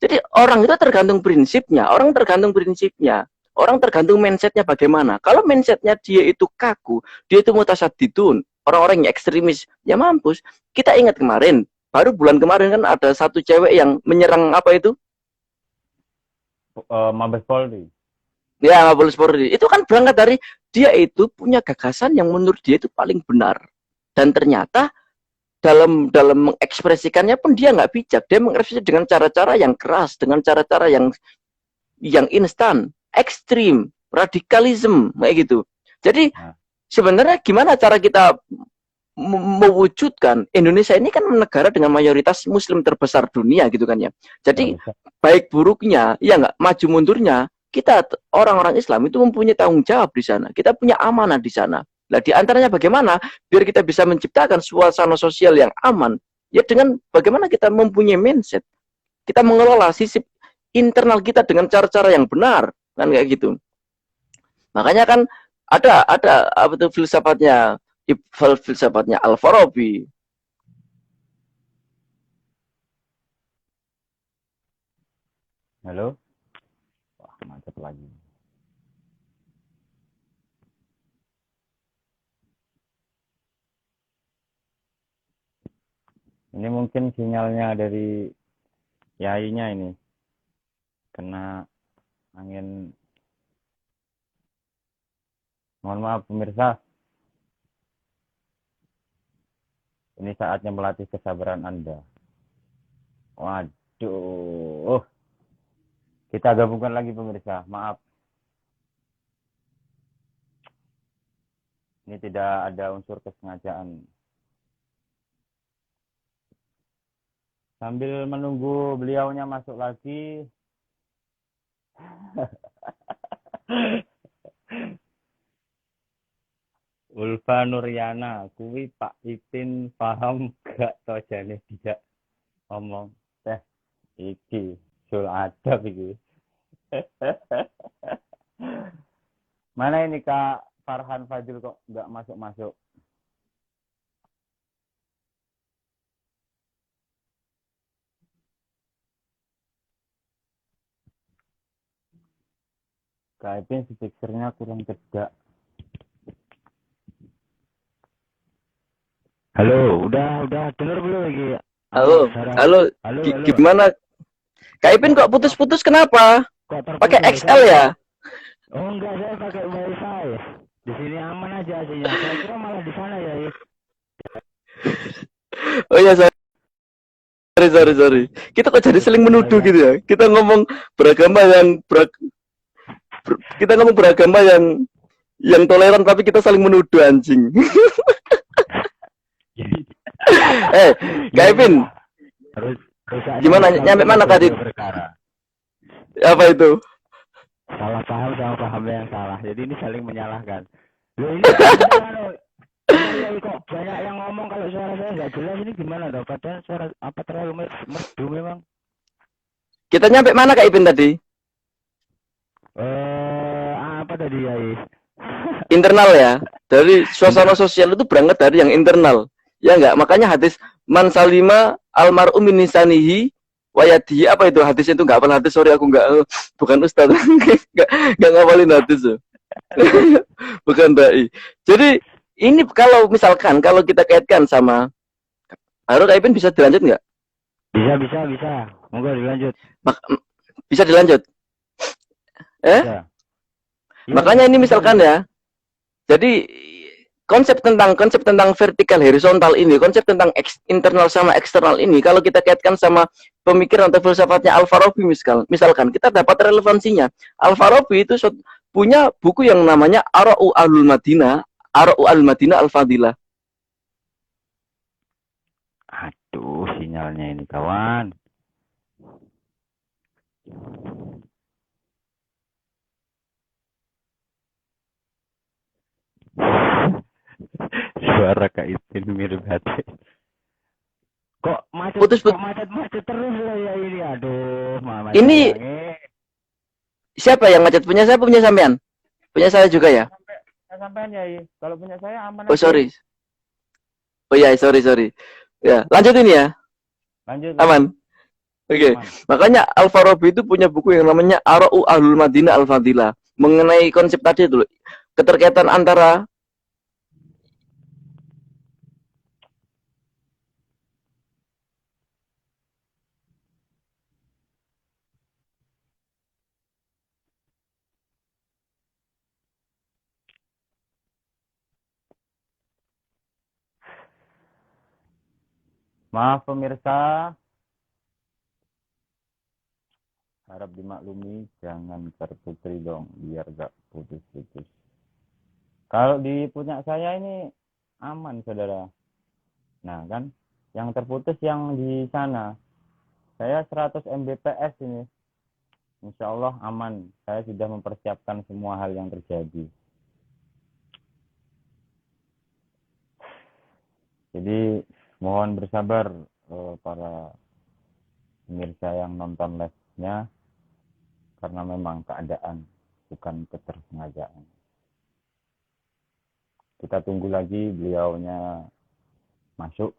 Jadi orang itu tergantung prinsipnya, orang tergantung mindsetnya bagaimana. Kalau mindsetnya dia itu kaku, dia itu mutasadidun, orang-orang yang ekstremis, ya mampus. Kita ingat kemarin, baru bulan kemarin kan ada satu cewek yang menyerang apa itu? Mabes Polri. Ya, nggak boleh seperti itu. Itu kan berangkat dari dia itu punya gagasan yang menurut dia itu paling benar. Dan ternyata dalam dalam mengekspresikannya pun dia nggak bijak. Dia mengekspresikan dengan cara-cara yang keras, dengan cara-cara yang instan, ekstrim, radikalisme kayak gitu. Jadi Nah, sebenarnya gimana cara kita mewujudkan Indonesia ini kan negara dengan mayoritas Muslim terbesar dunia gitu kan ya. ya Jadi bisa. baik buruknya, ya nggak, maju mundurnya kita orang-orang Islam itu mempunyai tanggung jawab di sana. Kita punya amanah di sana. Nah, di antaranya bagaimana biar kita bisa menciptakan suasana sosial yang aman, ya dengan bagaimana kita mempunyai mindset, kita mengelola sisi internal kita dengan cara-cara yang benar, kan kayak gitu. Makanya kan ada apa itu filsafatnya Al-Farabi. Halo, wah macet lagi. Ini mungkin sinyalnya dari yainya ini kena angin. Mohon maaf pemirsa, ini saatnya melatih kesabaran Anda. Waduh, kita gabungkan lagi pemirsa. Maaf, ini tidak ada unsur kesengajaan. Sambil menunggu beliaunya masuk lagi, Ulfa Nuryana, kuwi Pak Ipin paham gak tojane tidak ngomong teh iki sul adab iki. Mana ini Kak Farhan Fadil kok nggak masuk-masuk? Kak Ipin speakernya kurang cedak. Halo, udah denger belum lagi? Halo, Suara. halo, Halo. gimana? Kak Ipin kok putus-putus kenapa? Kok Pakai terputus? XL ya? Oh enggak, saya pakai wifi. Di sini aman aja hasilnya. Saya kira malah di sana ya. Oh ya, sorry. Kita kok jadi saling menuduh gitu ya? Kita ngomong beragama yang kita ngomong beragama yang toleran tapi kita saling menuduh anjing. Kak Ipin, Terus gimana nyampe mana tadi? Berkara. Apa itu? Salah paham sama pahamnya yang salah. Jadi ini saling menyalahkan. Loh ini kok banyak yang ngomong kalau suara saya nggak jelas ini gimana dong? Padahal suara apa terlalu merdu memang. Kita nyampe mana Kak Ipin tadi? Apa tadi ya? Internal ya. Dari suasana sosial itu berangkat dari yang internal. Ya enggak? Makanya hadis man salima almar'u min lisanihi wayadihi, apa itu hadisnya itu enggak hafal hadis, sorry aku enggak, bukan ustaz. enggak ngapalin hadis ya. Bukan dai. Jadi ini kalau misalkan kalau kita kaitkan sama Harun Kak Ipin bisa dilanjut enggak? Bisa. Monggo dilanjut. Bisa dilanjut. Bisa. Makanya ini misalkan ya. Jadi konsep tentang vertikal horizontal ini, konsep tentang internal sama eksternal ini, kalau kita kaitkan sama pemikiran atau filsafatnya Al-Farabi misalkan kita dapat relevansinya. Al-Farabi itu punya buku yang namanya Ara'u al-Madinah Al-Fadilah. Aduh, sinyalnya ini kawan. Suara Kak Ipin mirip hati. Kok macet terus ya ini. Aduh, mama. Ini siapa yang macet? Punya saya, punya sampean? Punya saya juga ya? Sampean ya. Kalau punya saya aman. Oh, sorry. Oh ya, sorry. Ya, lanjutin ya. Lanjut. Aman. Oke. Makanya Al-Farabi itu punya buku yang namanya Ara'u Ahlul Madinah Al-Fadilah, mengenai konsep tadi dulu. Keterkaitan antara Maaf pemirsa, harap dimaklumi, jangan terputri dong, biar gak putus-putus. Kalau di punya saya ini aman, saudara. Nah kan, yang terputus yang di sana. Saya 100 Mbps ini. Insya Allah aman. Saya sudah mempersiapkan semua hal yang terjadi. Jadi mohon bersabar para pemirsa yang nonton live-nya, karena memang keadaan, bukan ketersengajaan. Kita tunggu lagi beliaunya masuk.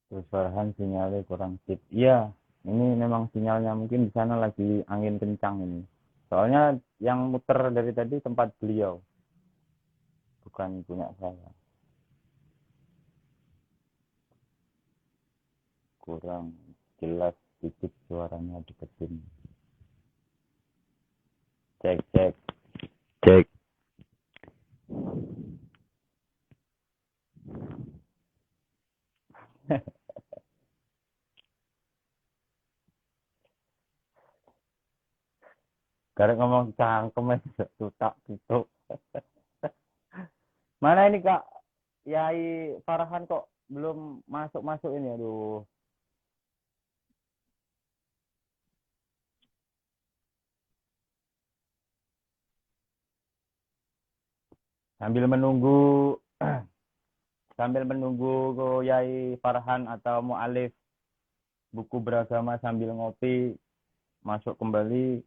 Terus Farhan sinyalnya kurang sip. Iya, ini memang sinyalnya mungkin di sana lagi angin kencang ini. Soalnya yang muter dari tadi tempat beliau, bukan punya saya. Kurang jelas sedikit suaranya, deketin. Cek. Karena ngomong cangkem tutak tutuk. Mana ini Kak Yai Farhan kok belum masuk ini, aduh. Sambil menunggu Yai Farhan atau Mu'alif buku beragama sambil ngopi masuk kembali.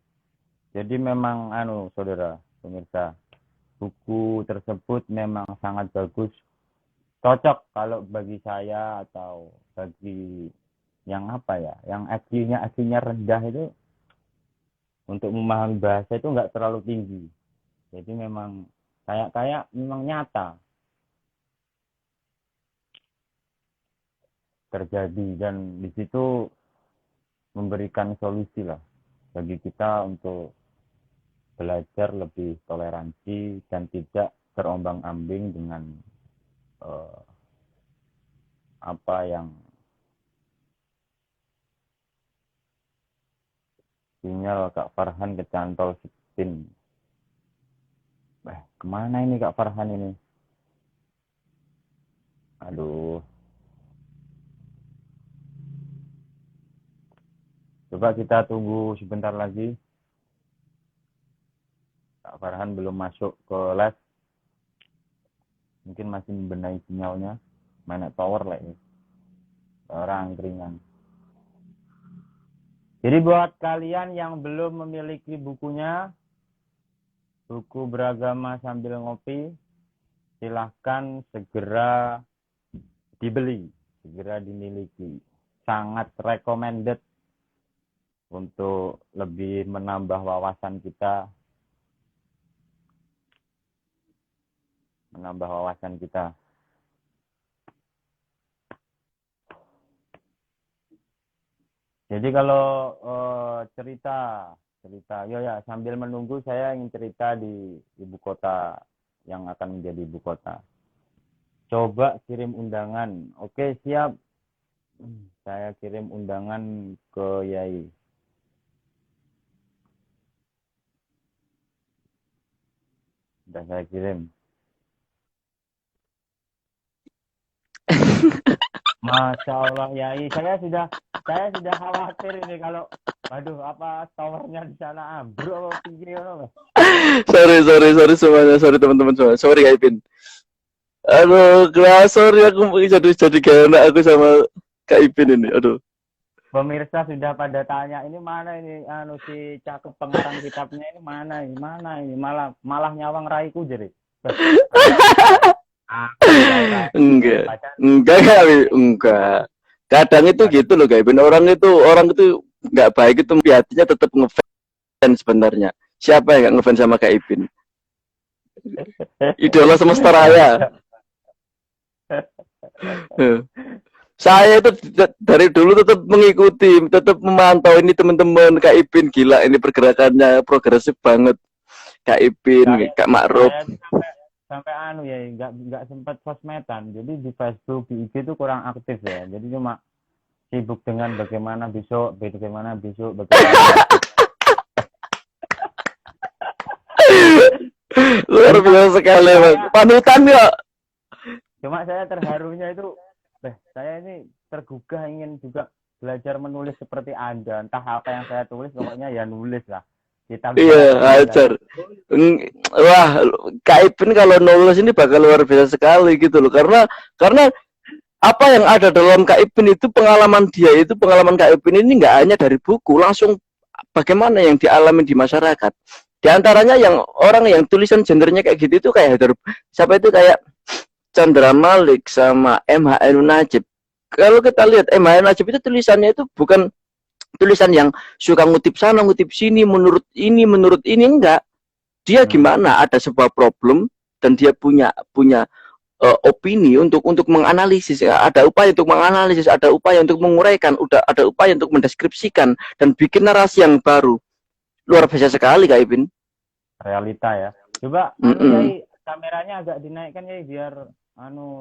Jadi memang saudara pemirsa, buku tersebut memang sangat bagus, cocok kalau bagi saya atau bagi yang apa ya, yang IQ-nya rendah itu untuk memahami bahasa itu nggak terlalu tinggi. Jadi memang kayak memang nyata terjadi, dan di situ memberikan solusi lah bagi kita untuk belajar lebih toleransi dan tidak terombang-ambing dengan eh, apa yang sinyal Kak Farhan kecantol spin. Kemana ini Kak Farhan ini? Aduh. Coba kita tunggu sebentar lagi. Kak Farhan belum masuk ke live. Mungkin masih membenahi sinyalnya. Mana tower lah ini. Orang keringan. Jadi buat kalian yang belum memiliki bukunya, buku Beragama Sambil Ngopi, silahkan segera dibeli, segera dimiliki. Sangat recommended untuk lebih menambah wawasan kita. Jadi kalau cerita yo ya, sambil menunggu saya ingin cerita di ibu kota yang akan menjadi ibu kota. Coba kirim undangan. Oke, siap. Saya kirim undangan ke Yai. Sudah saya kirim. Masya Allah Yai, saya sudah khawatir ini kalau, waduh, apa towernya di sana ambruk apa piye ngono. Sorry semuanya, sorry teman-teman semua, sorry Kak Ipin. Aduh, kelas sorry aku jadi gak enak aku sama Kak Ipin ini, aduh. Pemirsa sudah pada tanya, ini mana ini si cakep pengarang kitabnya ini mana ini malah nyawang raiku jadi. Enggak. Kadang itu gitu loh Kak Ipin, orang itu nggak baik itu hatinya tetap ngefans sebenarnya. Siapa yang nggak ngefans sama Kak Ipin? Idola semesta raya. Saya itu dari dulu tetap mengikuti, tetap memantau ini teman-teman Kak Ipin, gila ini pergerakannya progresif banget. Kak Ipin, Kak Ma'ruf. Sampai ya nggak sempat sosmedan, jadi di Facebook, di IG itu kurang aktif ya, jadi cuma sibuk dengan bagaimana besok. Luar biasa sekali Bang, panutan ya. Cuma saya terharunya itu, saya ini tergugah ingin juga belajar menulis seperti Anda, entah apa yang saya tulis pokoknya ya nulis lah. Iya, ajar. Wah, Kak Ipin kalau nulis ini bakal luar biasa sekali gitu loh. Karena apa yang ada dalam Kak Ipin itu, pengalaman Kak Ipin ini nggak hanya dari buku, langsung bagaimana yang dialami di masyarakat. Di antaranya yang orang yang tulisan gendernya kayak gitu itu kayak siapa itu, kayak Chandra Malik sama M.H. Najib. Kalau kita lihat M.H. Najib itu tulisannya itu bukan tulisan yang suka ngutip sana ngutip sini, menurut ini enggak. Dia gimana ada sebuah problem dan dia punya opini untuk menganalisis, ada upaya untuk menganalisis, ada upaya untuk menguraikan, ada upaya untuk mendeskripsikan dan bikin narasi yang baru. Luar biasa sekali Kak Ipin. Realita ya. Coba Yai, kameranya agak dinaikkan ya biar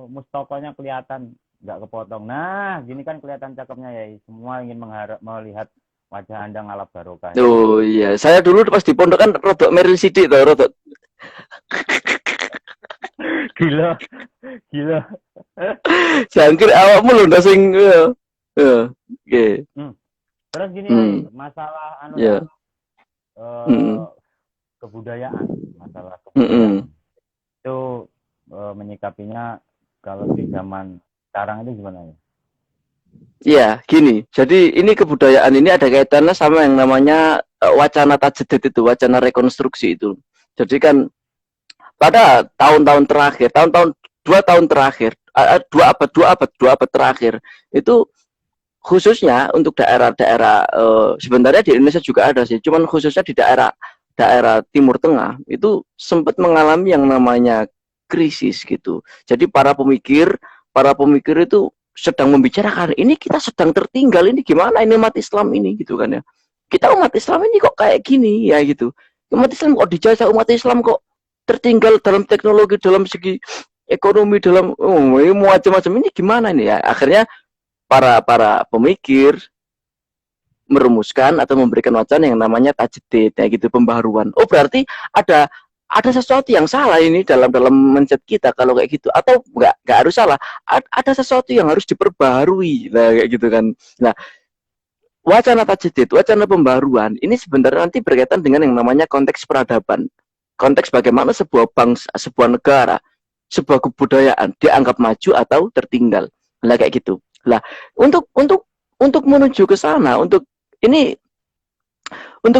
Mustofanya kelihatan nggak kepotong. Nah, gini kan kelihatan cakepnya ya. Semua ingin melihat wajah Anda ngalap barokah. Oh iya, saya dulu pas di pondok kan rodok Meryl sidik tuh, rodok. Gila. Jangkir awakmu lho ndak sing oke. Terus gini masalah kebudayaan, itu menyikapinya kalau di zaman sekarang itu gimana ya? Iya, gini. Jadi ini kebudayaan ini ada kaitannya sama yang namanya wacana tajdid itu, wacana rekonstruksi itu. Jadi kan pada tahun-tahun terakhir, tahun-tahun 2 tahun terakhir, 2 abad terakhir itu khususnya untuk daerah-daerah sebenarnya di Indonesia juga ada sih, cuman khususnya di daerah Timur Tengah itu sempat mengalami yang namanya krisis gitu. Jadi para pemikir itu sedang membicarakan ini kita sedang tertinggal ini gimana ini umat Islam ini gitu kan ya. Kita umat Islam ini kok kayak gini ya gitu. Umat Islam kok dijajah, umat Islam kok tertinggal dalam teknologi, dalam segi ekonomi, dalam macam-macam ini gimana ini ya. Akhirnya para pemikir merumuskan atau memberikan wacana yang namanya tajdid ya gitu, pembaharuan. Oh berarti ada sesuatu yang salah ini dalam mindset kita kalau kayak gitu, atau nggak harus salah, ada sesuatu yang harus diperbaharui lah kayak gitu kan. Nah, wacana tajdid, wacana pembaharuan ini sebenarnya nanti berkaitan dengan yang namanya konteks peradaban, konteks bagaimana sebuah bangsa, sebuah negara, sebuah kebudayaan dianggap maju atau tertinggal lah kayak gitu. Lah untuk menuju ke sana, untuk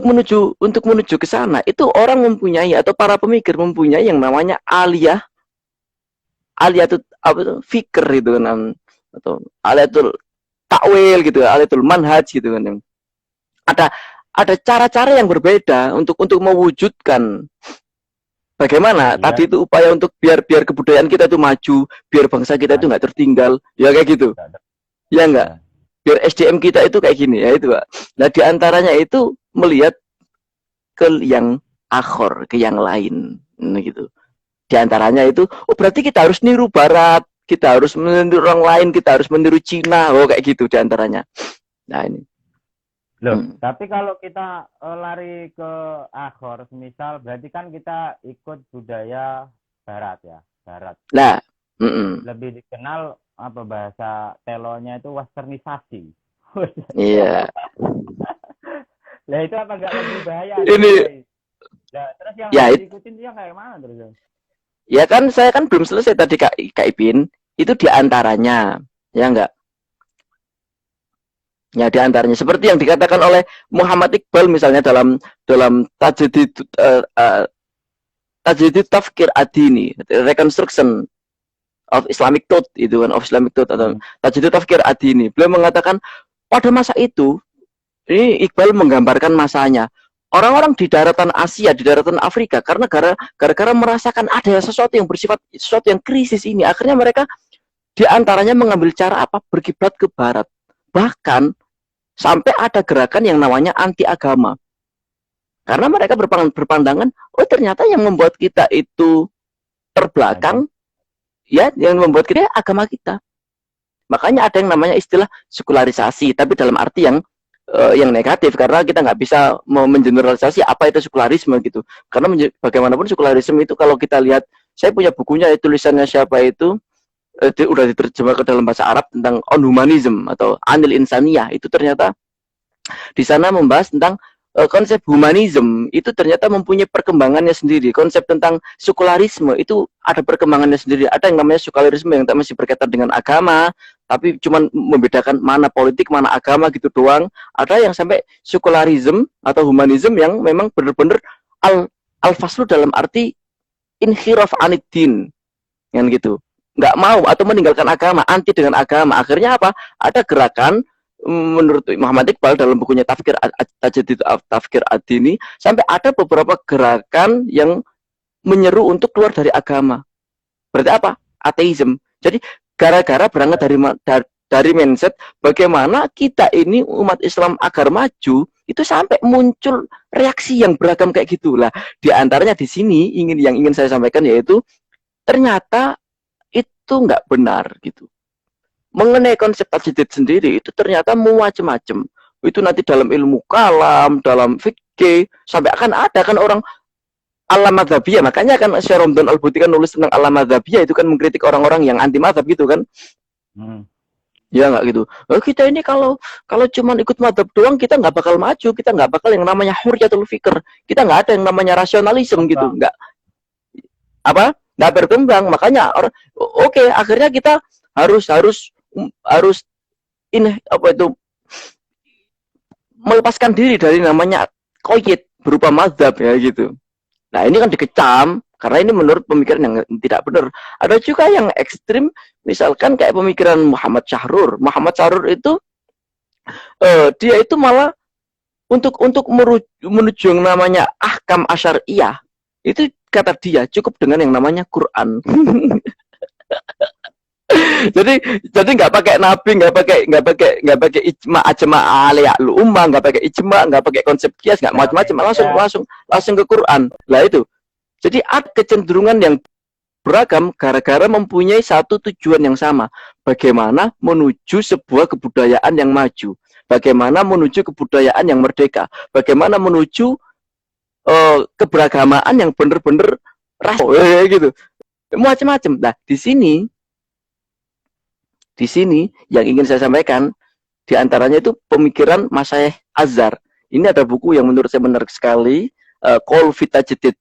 menuju ke sana itu orang mempunyai atau para pemikir mempunyai yang namanya aliyah itu apa itu fikir itu kan, atau aliyatul takwil gitu, aliyatul manhaj gitu kan. Ada cara-cara yang berbeda untuk mewujudkan bagaimana tadi itu upaya untuk biar kebudayaan kita itu maju, biar bangsa kita itu nggak tertinggal, ya kayak gitu. Ya enggak? Biar SDM kita itu kayak gini ya itu, Pak. Nah, di antaranya itu melihat ke yang akhor, ke yang lain, gitu. Di antaranya itu, oh berarti kita harus niru Barat, kita harus meniru orang lain, kita harus meniru Cina, oh kayak gitu di antaranya. Nah ini. Loh, tapi kalau kita lari ke akhor, misal berarti kan kita ikut budaya Barat ya, Barat. Nah, lebih dikenal apa bahasa telonya itu westernisasi. Iya. Lah itu apa enggak lebih bahaya? Ini. Nah, terus yang ya, diikutin dia kayak mana terus? Ya kan saya kan belum selesai tadi Kak Ipin. Itu diantaranya, ya enggak? Ya diantaranya seperti yang dikatakan oleh Muhammad Iqbal misalnya dalam tajdid tafkir adini, reconstruction of Islamic thought itu kan, of Islamic thought atau tajdid tafkir adini. Beliau mengatakan pada masa itu, ini Iqbal menggambarkan masanya orang-orang di daratan Asia, di daratan Afrika, karena gara-gara merasakan ada sesuatu yang bersifat, sesuatu yang krisis ini, akhirnya mereka diantaranya mengambil cara apa? Berkiblat ke Barat. Bahkan sampai ada gerakan yang namanya anti agama. Karena mereka berpandangan, oh ternyata yang membuat kita itu terbelakang, ya yang membuat kita agama kita. Makanya ada yang namanya istilah sekularisasi, tapi dalam arti yang negatif, karena kita nggak bisa mengeneralisasi apa itu sekularisme gitu. Karena bagaimanapun sekularisme itu kalau kita lihat, saya punya bukunya, tulisannya siapa itu, udah diterjemah ke dalam bahasa Arab tentang on humanism atau anil insaniyah. Itu ternyata di sana membahas tentang konsep humanism itu ternyata mempunyai perkembangannya sendiri. Konsep tentang sekularisme itu ada perkembangannya sendiri. Ada yang namanya sekularisme yang tak masih berkaitan dengan agama, tapi cuman membedakan mana politik, mana agama gitu doang. Ada yang sampai sekularisme atau humanism yang memang benar-benar al-faslu dalam arti inhiraf aniddin, yang gitu. Nggak mau atau meninggalkan agama, anti dengan agama. Akhirnya apa? Ada gerakan menurut Muhammad Iqbal dalam bukunya Tajdid Tafkir Ad-Dini, sampai ada beberapa gerakan yang menyeru untuk keluar dari agama. Berarti apa? Ateisme. Jadi gara-gara berangkat dari mindset bagaimana kita ini umat Islam agar maju, itu sampai muncul reaksi yang beragam kayak gitulah. Di antaranya di sini yang ingin saya sampaikan yaitu ternyata itu nggak benar gitu. Mengenai konsep tajdid sendiri itu ternyata macam-macam. Itu nanti dalam ilmu kalam, dalam fikih, sampai akan ada kan orang al-madzhabiyah. Makanya kan Syekh Romdon Al-Buti kan nulis tentang al-madzhabiyah, itu kan mengkritik orang-orang yang anti madzhab gitu kan. Ya nggak gitu. Kita ini kalau cuma ikut madzhab doang kita nggak bakal maju, kita nggak bakal yang namanya hurriyatul fikr. Kita nggak ada yang namanya rasionalisme gitu, nggak berkembang. Makanya akhirnya kita harus ini melepaskan diri dari namanya qayyid berupa mazhab ya gitu. Nah ini kan dikecam Karena ini menurut pemikiran yang tidak benar. Ada juga yang ekstrim, misalkan kayak pemikiran Muhammad Syahrur. Muhammad Syahrur itu dia itu malah untuk menuju yang namanya ahkam asyariyah, itu kata dia cukup dengan yang namanya Quran. jadi nggak pakai nabi, nggak pakai ijma aliyah umma, nggak pakai ijma, nggak pakai konsep kias, nggak macam-macam, langsung ke Quran. Lah itu. Jadi ada kecenderungan yang beragam gara-gara mempunyai satu tujuan yang sama. Bagaimana menuju sebuah kebudayaan yang maju. Bagaimana menuju kebudayaan yang merdeka. Bagaimana menuju keberagamaan yang benar-benar gitu. Macam-macam. Nah, di sini yang ingin saya sampaikan, di antaranya itu pemikiran Masyaikh Azhar. Ini ada buku yang menurut saya menarik sekali, Qaul fi Tajdid,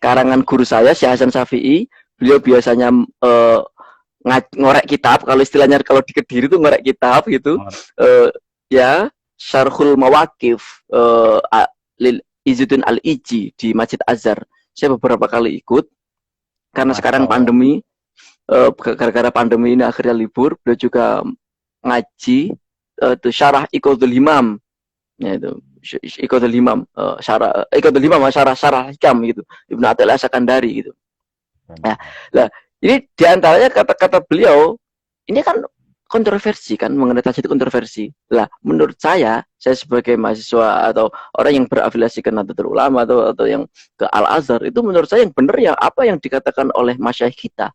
karangan guru saya, Syekh Hasan Syafi'i. Beliau biasanya ngorek kitab, kalau istilahnya kalau di Kediri itu ngorek kitab gitu. Ya, Syarhul Mawaqif lil Izzuddin Al-Iji di Masjid Azhar. Saya beberapa kali ikut karena sekarang pandemi, gara-gara pandemi ini akhirnya libur. Beliau juga ngaji itu Syarah Iqadul Himam, ya itu Iqadul Himam, Syarah Iqadul Himam, Syarah Hikam gitu, Ibnu Athaillah Sakandari gitu. Nah, ini diantaranya kata-kata beliau ini kan kontroversi kan, mengenai tajdid kontroversi. Lah, menurut saya sebagai mahasiswa atau orang yang berafiliasi ke Nahdlatul Ulama atau yang ke Al Azhar, itu menurut saya yang benar ya apa yang dikatakan oleh masyayikh kita.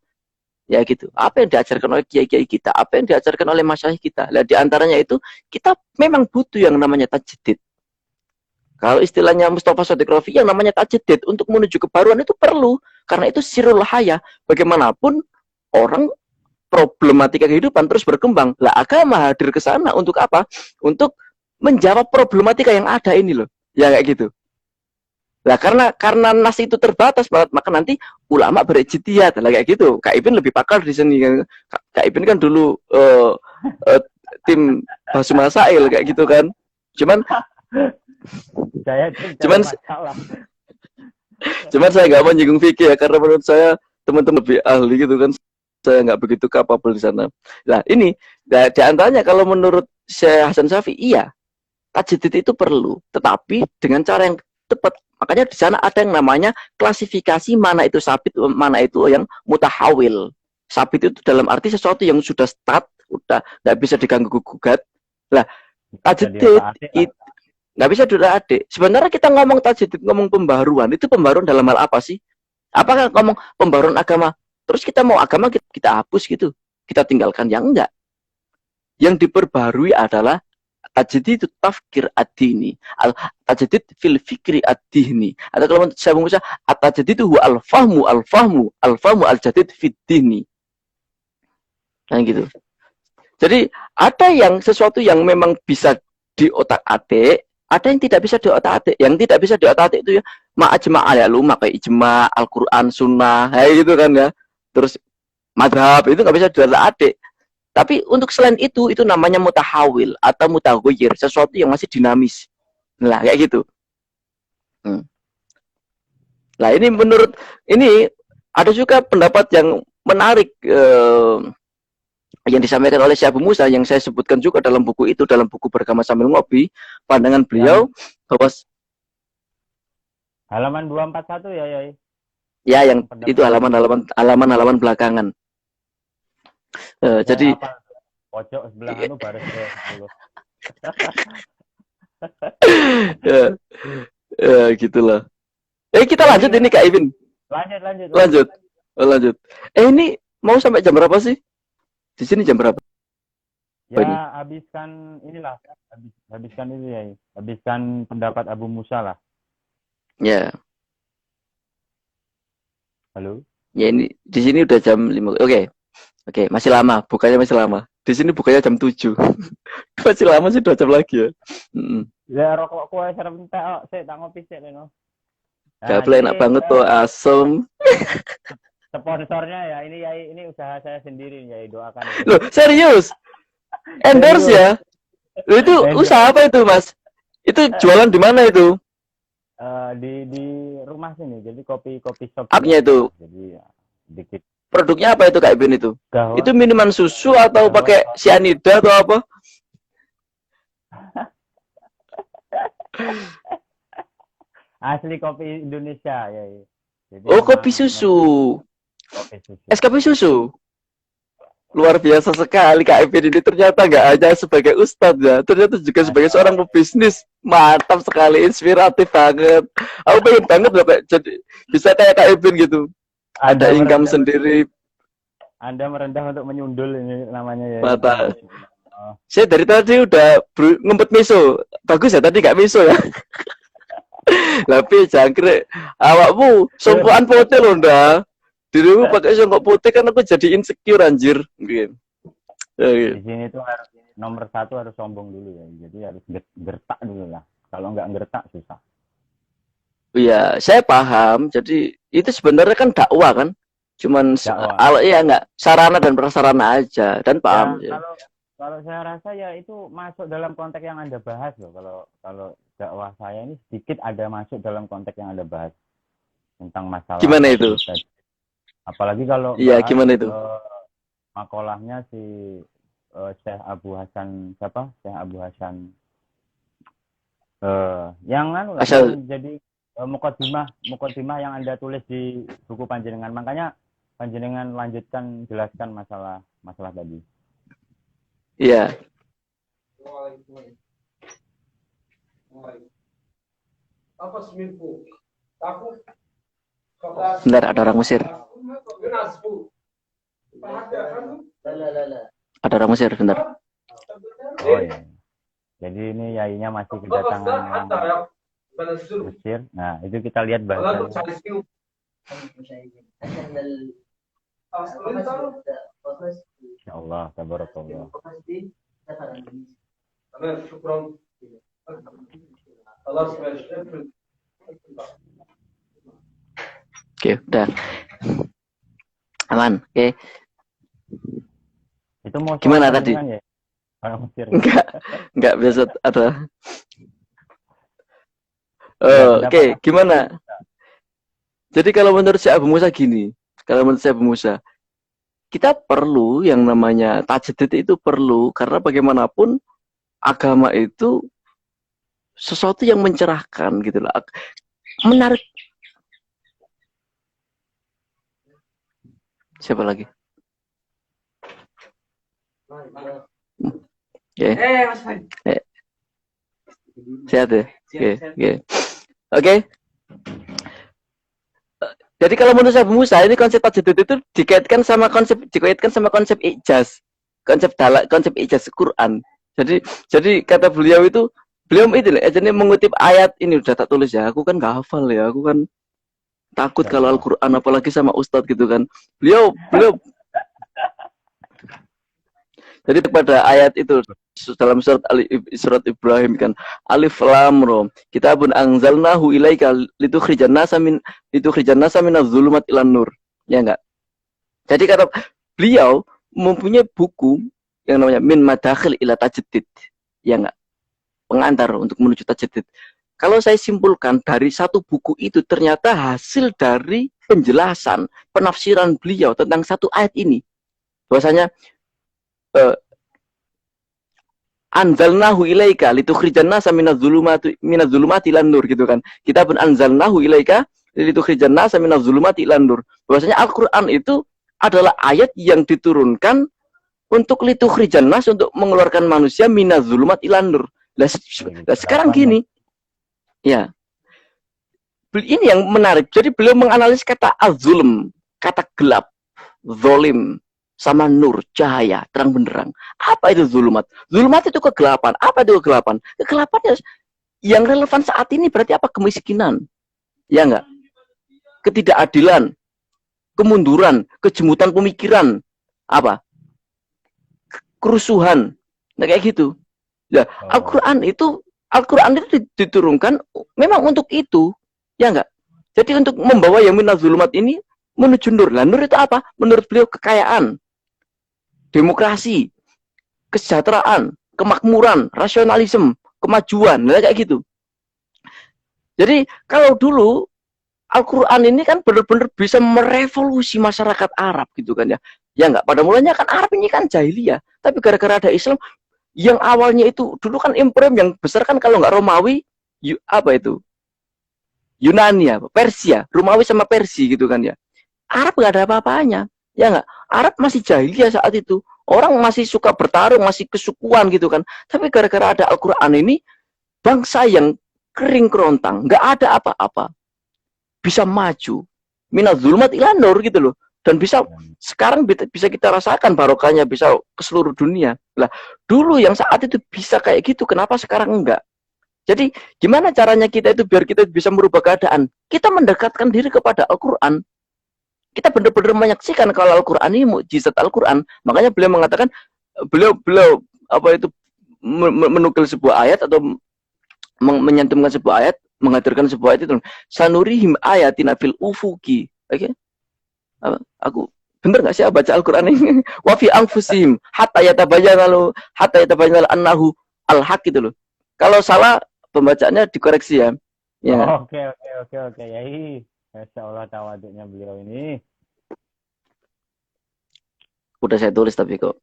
Ya gitu. Apa yang diajarkan oleh kiai-kiai kita, apa yang diajarkan oleh masyayikh kita. Lah, di antaranya itu kita memang butuh yang namanya tajdid. Kalau istilahnya Mustafa Shadiq Rafi, yang namanya tajdid untuk menuju kebaruan itu perlu, karena itu sirul hayah. Bagaimanapun orang problematika kehidupan terus berkembang. Lah, agama hadir ke sana untuk apa? Untuk menjawab problematika yang ada ini loh. Ya kayak gitu. Lah, karena nas itu terbatas banget, maka nanti ulama berijtihad lah kayak gitu. Kak Ipin lebih pakar di sini kan. Kak Ipin kan dulu tim Basu Masail kayak gitu kan. Cuman saya nggak mau nyinggung fikih ya, karena menurut saya teman-teman lebih ahli gitu kan. Saya nggak begitu kapabel di sana. Nah, ini di antaranya kalau menurut Syekh Hasan Syafi'i, iya, tajdid itu perlu, tetapi dengan cara yang tepat. Makanya di sana ada yang namanya klasifikasi mana itu sabit, mana itu yang mutahawil. Sabit itu dalam arti sesuatu yang sudah start, udah nggak bisa diganggu gugat. Lah, tajdid nggak bisa adik. Sebenarnya kita ngomong tajdid, ngomong pembaruan, itu pembaruan dalam hal apa sih? Apakah ngomong pembaruan agama? Terus kita mau agama kita hapus gitu, kita tinggalkan? Yang enggak. Yang diperbarui adalah tajdid itu tafkir ad-dini, tajdid fil fikri ad-dini. Atau kalau saya mau baca, tajdid itu al-fahmu al-jadid fid dini. Nah gitu. Jadi ada yang sesuatu yang memang bisa di otak-atik, ada yang tidak bisa di otak-atik. Yang tidak bisa di otak-atik itu ya ma'ajma' al-ulama, kayak ijma, Al-Qur'an, sunnah, kayak gitu kan ya. Terus madhab itu nggak bisa diotak-atik. Tapi untuk selain itu namanya mutahawil atau mutaghayyir, sesuatu yang masih dinamis. Nah, kayak gitu. Nah, ini menurut ini ada juga pendapat yang menarik yang disampaikan oleh Syekh Abu Musa yang saya sebutkan juga dalam buku itu, dalam buku Beragama Sambil Ngopi. Pandangan beliau bahwa halaman 241 ya, Yai. Ya, yang itu halaman belakangan. Jadi pojok sebelah anu baris gitulah. Kita lanjut ini Kak Ipin. Lanjut. Ini mau sampai jam berapa sih? Di sini jam berapa? Ya, habiskan inilah, habiskan ini ya. Habiskan pendapat Abu Musa lah. Ya. Halo. Ya, ini di sini udah jam 5. Oke, masih lama. Bukanya masih lama. Di sini bukanya jam 7. Masih lama sih, 2 jam lagi ya. Ya, rokok kue serem tak ngopi sik leno. Gak boleh enak banget tuh, asem. Sponsornya ya, ini usaha saya sendiri ya, doakan. Loh, serius? Endorse ya? Loh, itu usaha apa itu, Mas? Itu jualan di mana itu? di rumah sini. Jadi kopi shop Apanya juga. itu? Jadi ya, dikit Produknya apa itu Kak Ibin itu? gahwa. Itu minuman susu atau Gahwa. pakai cyanida atau apa? Asli kopi Indonesia ya. Jadi Oh, memang kopi susu. kopi susu. Es kopi susu. Luar biasa sekali Kak Ibin ini, ternyata nggak hanya sebagai ustadz ya, ternyata juga sebagai seorang pebisnis. Mantap sekali, inspiratif banget. Aku pengen banget loh Kak, jadi bisa kayak Kak Ibin gitu. Ada income sendiri. Anda merendah untuk menyundul ini namanya ya. Mata. Saya dari tadi udah ngumpet miso. Bagus ya tadi Kak miso ya. Tapi jangkrik awakmu songkokan putih loh ndak. Dirimu pakai songkok putih kan aku jadi insecure anjir. Gitu. Di sini tuh harus nomor 1 harus sombong dulu ya. Jadi harus gertak dulu lah. Kalau nggak gertak susah. Iya, saya paham. Jadi itu sebenarnya kan dakwah kan. Cuman ya enggak sarana dan prasarana aja dan paham ya. Kalau saya rasa ya itu masuk dalam konteks yang Anda bahas loh. Kalau dakwah saya ini sedikit ada masuk dalam konteks yang Anda bahas tentang masalah. Gimana itu? Apalagi kalau gimana itu? Makolahnya si Syekh Abu Hasan siapa? Syekh Abu Hasan yang jadi mukadimah yang Anda tulis di buku panjenengan. Makanya panjenengan lanjutkan jelaskan masalah tadi. Iya. Bentar, ada orang Mesir. Ada orang Mesir, bentar. Oh iya. Jadi ini yainya masih kedatangan Mesir. Nah, itu kita lihat bahasa. Ya Allah, tabarakallah. Oke, udah. Aman, oke. Itu mau gimana tadi? Ya? Mesir. Enggak biasa ada. Oke, gimana? Jadi kalau menurut saya Abu Musa gini, kita perlu yang namanya tajdid itu perlu, karena bagaimanapun agama itu sesuatu yang mencerahkan gitu lah, menarik. Siapa lagi? Sehat ya? Oke. Jadi kalau menurut Abu Musa ini konsep tajdid itu dikaitkan sama konsep ijaz, konsep ijaz Quran. Jadi kata beliau itu jadi mengutip ayat ini udah tak tulis ya. Aku kan nggak hafal ya. Aku kan takut kalau Al-Quran apalagi sama Ustadz gitu kan. Beliau jadi pada ayat itu dalam surat Ibrahim kan, Alif Lam Ra, kitabun anzalnahu ilaika litukhrijan nasa minadz dzulumat ilan nur. Ya enggak? Jadi kata beliau mempunyai buku yang namanya Min Madakhil ila Tajdid. Ya enggak? Pengantar untuk menuju tajdid. Kalau saya simpulkan dari satu buku itu ternyata hasil dari penjelasan, penafsiran beliau tentang satu ayat ini. Bahwasanya anzalnahu ilaika litukhrijan nasa minadz dzulumati ilan nur gitu kan. Kita pun anzalnahu ilaika litukhrijan nasa minadz dzulumati ilan nur. Bahwasanya Al-Qur'an itu adalah ayat yang diturunkan untuk litukhrijan nas, untuk mengeluarkan manusia minadz dzulumat ilan nur. Lah sekarang gini. Ya. Ini yang menarik. Jadi beliau menganalisis kata az-zulm, kata gelap, zolim, sama nur, cahaya, terang benderang. Apa itu zulumat? Zulumat itu kegelapan. Apa itu kegelapan? Kegelapan yang relevan saat ini berarti apa? Kemiskinan. Ya enggak? Ketidakadilan, kemunduran, kejemutan pemikiran. Apa? Kerusuhan. Nah kayak gitu. Ya, Al-Quran itu diturunkan memang untuk itu. Ya enggak? Jadi untuk membawa yang minaz zulumat ini menuju nur. Lah nur itu apa? Menurut beliau kekayaan, demokrasi, kesejahteraan, kemakmuran, rasionalisme, kemajuan, nah kayak gitu. Jadi kalau dulu Al-Quran ini kan benar-benar bisa merevolusi masyarakat Arab gitu kan ya. Ya nggak, pada mulanya kan Arab ini kan jahiliyah. Tapi gara-gara ada Islam, yang awalnya itu dulu kan imperium yang besar kan kalau nggak Romawi, apa itu? Yunani ya, Persia, Romawi sama Persia gitu kan ya. Arab nggak ada apa-apanya. Ya nggak, Arab masih jahiliyah saat itu. Orang masih suka bertarung, masih kesukuan gitu kan. Tapi gara-gara ada Al-Quran ini, bangsa yang kering kerontang, nggak ada apa-apa, bisa maju minaz zulumat ila nur gitu loh, dan bisa sekarang bisa kita rasakan barokahnya, bisa ke seluruh dunia. Lah dulu yang saat itu bisa kayak gitu, kenapa sekarang enggak? Jadi gimana caranya kita itu biar kita bisa merubah keadaan? Kita mendekatkan diri kepada Al-Quran. Kita benar-benar menyaksikan kalau Al-Quran ini mukjizat Al-Quran. Makanya beliau mengatakan, beliau apa itu menukil sebuah ayat atau menyantumkan sebuah ayat, menghadirkan sebuah ayat itu, sanurihim ayatina fil ufuki. Oke? Aku bener nggak sih baca Al-Quran ini? Wa fi anfusihim hatta yatabayyana annahu al-haq gitu loh. Kalau salah pembacaannya dikoreksi ya. Ya. Oke. Yai. Masya Allah tawaduknya beliau ini. Udah saya tulis tapi kok.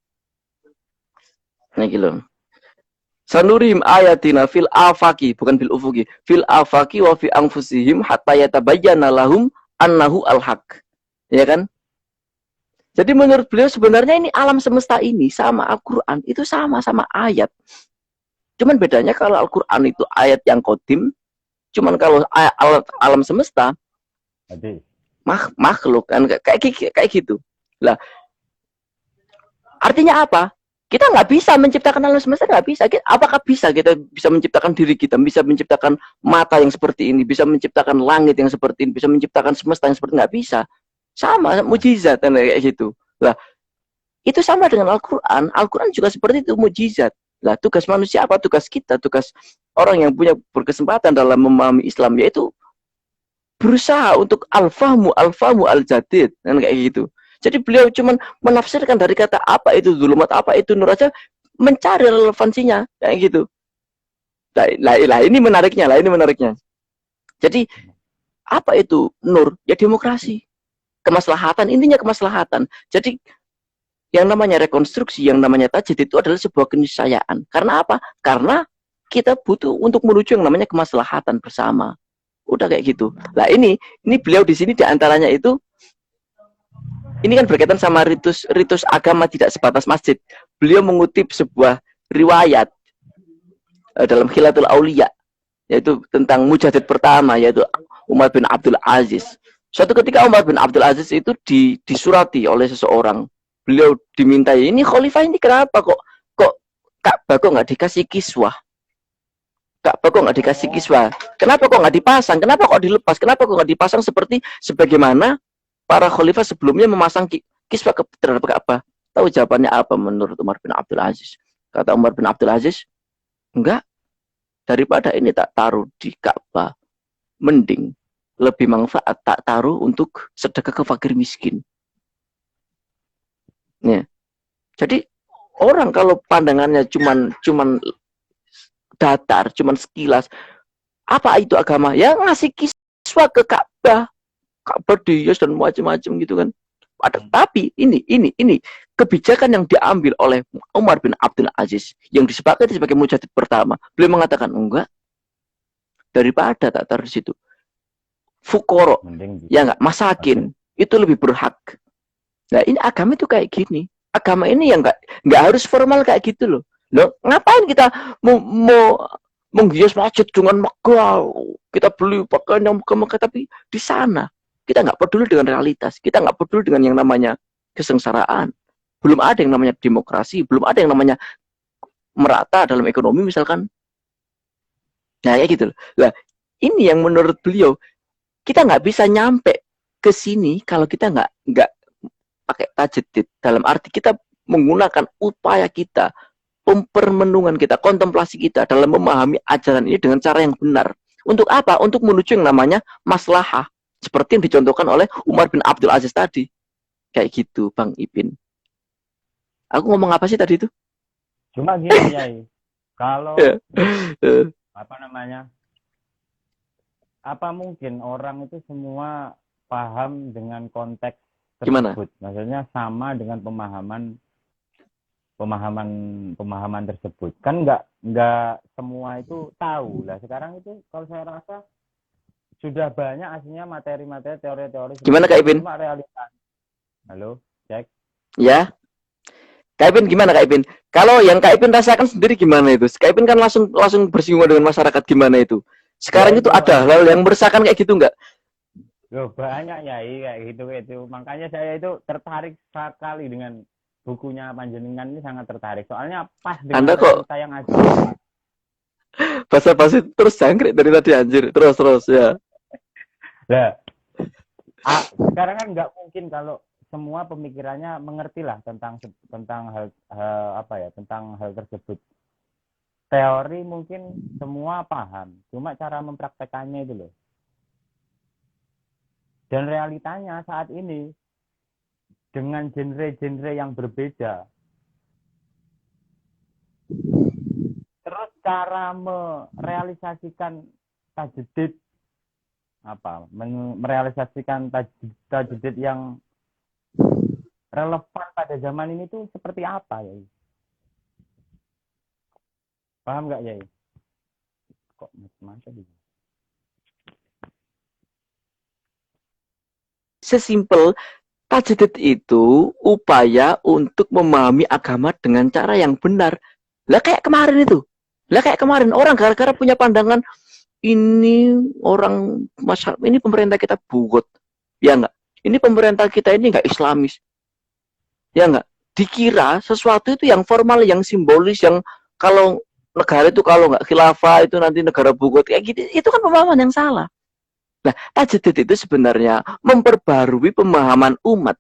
Nah gitu. Sanurim ayatina fil afaki, bukan fil ufuki, fil afaki wa fi anfusihim hatta yatabayyana lahum annahu al-haq. Ya kan? Jadi menurut beliau sebenarnya ini alam semesta ini sama Al-Quran itu sama-sama ayat. Cuman bedanya kalau Al-Quran itu ayat yang qadim, cuman kalau alam semesta makhluk kan kayak gitu. Lah artinya apa? Kita nggak bisa menciptakan alam semesta, nggak bisa. Apakah bisa kita bisa menciptakan diri kita, bisa menciptakan mata yang seperti ini, bisa menciptakan langit yang seperti ini, bisa menciptakan semesta yang seperti ini? Nggak bisa. Sama, mujizat kayak gitu. Lah, itu sama dengan Al-Quran. Al-Quran juga seperti itu, mujizat. Lah, tugas manusia apa? Tugas kita, tugas orang yang punya berkesempatan dalam memahami Islam, yaitu berusaha untuk al-fahmu al-jadid, kan kayak gitu. Jadi beliau cuma menafsirkan dari kata apa itu zulumat, apa itu nur aja, mencari relevansinya kayak gitu. Lah ini menariknya. Jadi apa itu nur? Ya demokrasi, kemaslahatan, intinya kemaslahatan. Jadi yang namanya rekonstruksi, yang namanya tajdid itu adalah sebuah keniscayaan. Karena apa? Karena kita butuh untuk menuju yang namanya kemaslahatan bersama. Udah kayak gitu. Lah ini beliau di sini diantaranya itu. Ini kan berkaitan sama ritus agama tidak sebatas masjid. Beliau mengutip sebuah riwayat dalam Khilatul Aulia, yaitu tentang mujahid pertama, yaitu Umar bin Abdul Aziz. Suatu ketika Umar bin Abdul Aziz itu disurati oleh seseorang. Beliau dimintai, ini khalifah ini kenapa kok Ka'bah kok nggak dikasih kiswah? Ka'bah kok nggak dikasih kiswah? Kenapa kok nggak dipasang? Kenapa kok dilepas? Kenapa kok nggak dipasang seperti sebagaimana para khalifah sebelumnya memasang kiswah terhadap Ka'bah? Tahu jawabannya apa menurut Umar bin Abdul Aziz? Kata Umar bin Abdul Aziz, enggak, daripada ini tak taruh di Ka'bah, mending lebih manfaat tak taruh untuk sedekah ke fakir miskin. Ya. Jadi orang kalau pandangannya cuman datar, cuman sekilas, apa itu agama? Ya ngasih kiswah ke Ka'bah dihias dan macam-macam gitu kan. Tapi ini kebijakan yang diambil oleh Umar bin Abdul Aziz yang disepakati sebagai mujahid pertama. Beliau mengatakan enggak, daripada tak taruh di situ, fukoro, ya enggak, masakin, itu lebih berhak. Nah ini agama itu kayak gini. Agama ini yang enggak harus formal kayak gitu loh. Loh, ngapain kita mau menghias masjid dengan megah? Kita beli pakaian yang megah, tapi di sana kita nggak peduli dengan realitas, kita nggak peduli dengan yang namanya kesengsaraan. Belum ada yang namanya demokrasi, belum ada yang namanya merata dalam ekonomi misalkan. Nah ya gitu. Lah ini yang menurut beliau kita nggak bisa nyampe ke sini kalau kita nggak pakai tajdid. Dalam arti kita menggunakan upaya kita, permenungan kita, kontemplasi kita dalam memahami ajaran ini dengan cara yang benar. Untuk apa? Untuk menuju yang namanya maslahah. Seperti yang dicontohkan oleh Umar bin Abdul Aziz tadi. Kayak gitu, Bang Ipin. Aku ngomong apa sih tadi itu? Cuma gini, Yai. Kalau apa namanya? apa mungkin orang itu semua paham dengan konteks Gimana? tersebut? Maksudnya sama dengan pemahaman tersebut. Kan nggak semua itu tahu. Lah sekarang itu kalau saya rasa sudah banyak aslinya materi-materi teori-teori Gimana seperti Kak itu. Ipin? Cuma realitas. Halo, cek. Ya, Kak Ipin gimana Kak Ipin? Kalau yang Kak Ipin rasakan sendiri gimana itu? Kak Ipin kan langsung langsung bersinggungan dengan masyarakat, gimana itu? Ya Sekarang itu itu ada hal yang meresahkan kayak gitu nggak? loh, banyak ya kayak gitu. Makanya saya itu tertarik sekali dengan bukunya Panjenengan ini, sangat tertarik. Soalnya pas dengan Anda kok realita yang ada. basa-basi terus jangkrik dari tadi anjir. Terus ya. Lah, sekarang kan nggak mungkin kalau semua pemikirannya mengerti lah tentang tentang hal tersebut. Teori mungkin semua paham, cuma cara mempraktekannya itu loh. Dan realitanya saat ini dengan genre-genre yang berbeda, terus cara merealisasikan tajdid merealisasikan tajdid yang relevan pada zaman ini tuh seperti apa ya? Paham nggak ya? Kok macam-macam gitu? Sesimpel tajdid itu upaya untuk memahami agama dengan cara yang benar. Lah kayak kemarin itu. Lah kayak kemarin orang gara-gara punya pandangan ini orang masyarakat ini pemerintah kita bugot. Ya enggak? Ini pemerintah kita ini enggak Islamis. Ya enggak? Dikira sesuatu itu yang formal, yang simbolis, yang kalau negara itu kalau enggak khilafah itu nanti negara bugot kayak gitu. Itu kan pemahaman yang salah. Nah, tajdid itu sebenarnya memperbarui pemahaman umat,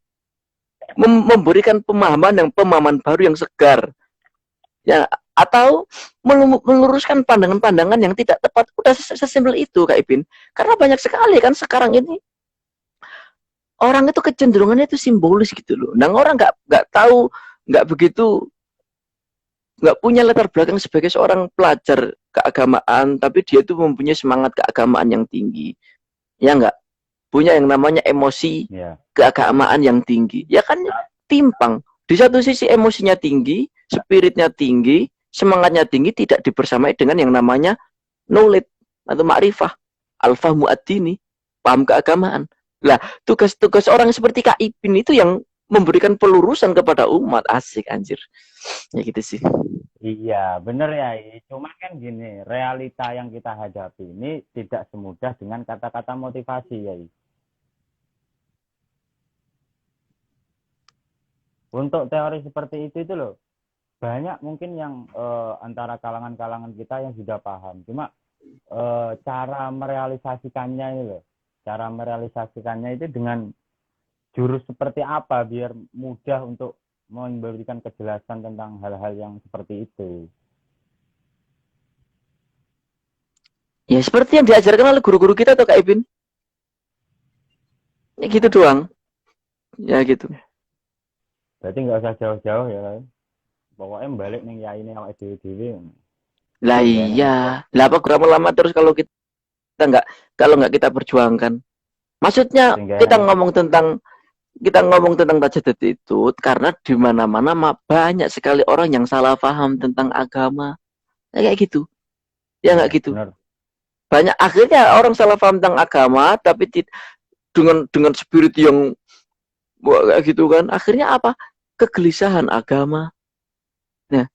memberikan pemahaman baru yang segar, ya, atau meluruskan pandangan-pandangan yang tidak tepat. Udah sesimpel itu, Kak Ipin. Karena banyak sekali kan sekarang ini orang itu kecenderungannya itu simbolis gitu loh. Nah, orang nggak tahu, nggak punya latar belakang sebagai seorang pelajar keagamaan, tapi dia itu mempunyai semangat keagamaan yang tinggi. Ya enggak, punya yang namanya emosi keagamaan yang tinggi, ya kan timpang. Di satu sisi emosinya tinggi, spiritnya tinggi, semangatnya tinggi, tidak dibersamai dengan yang namanya knowledge atau ma'rifah, al-fahmu ad-dini, paham keagamaan. Lah, tugas-tugas orang seperti Kak Ipin itu yang memberikan pelurusan kepada umat. Asik anjir. Ya gitu sih. Iya, bener ya. Cuma kan gini, realita yang kita hadapi ini tidak semudah dengan kata-kata motivasi ya. Untuk teori seperti itu loh, banyak mungkin yang antara kalangan-kalangan kita yang sudah paham. Cuma cara merealisasikannya ini loh, cara merealisasikannya itu dengan jurus seperti apa biar mudah untuk memberikan kejelasan tentang hal-hal yang seperti itu. Ya seperti yang diajarkan oleh guru-guru kita tuh Kak Ipin. Ya gitu doang. Ya gitu. Berarti nggak usah jauh-jauh ya kan. Pokoknya balik nih ya ini awake dhewe. Lah iya. Lah apa lama-lama terus kalau kita nggak kita perjuangkan. Maksudnya kita ngomong tentang tajdid itu karena di mana-mana banyak sekali orang yang salah paham tentang agama. Ya, kayak gitu. Ya nggak gitu. Benar. Banyak akhirnya orang salah paham tentang agama tapi dengan spirit yang kayak gitu kan. Akhirnya apa? Kegelisahan agama. Nah,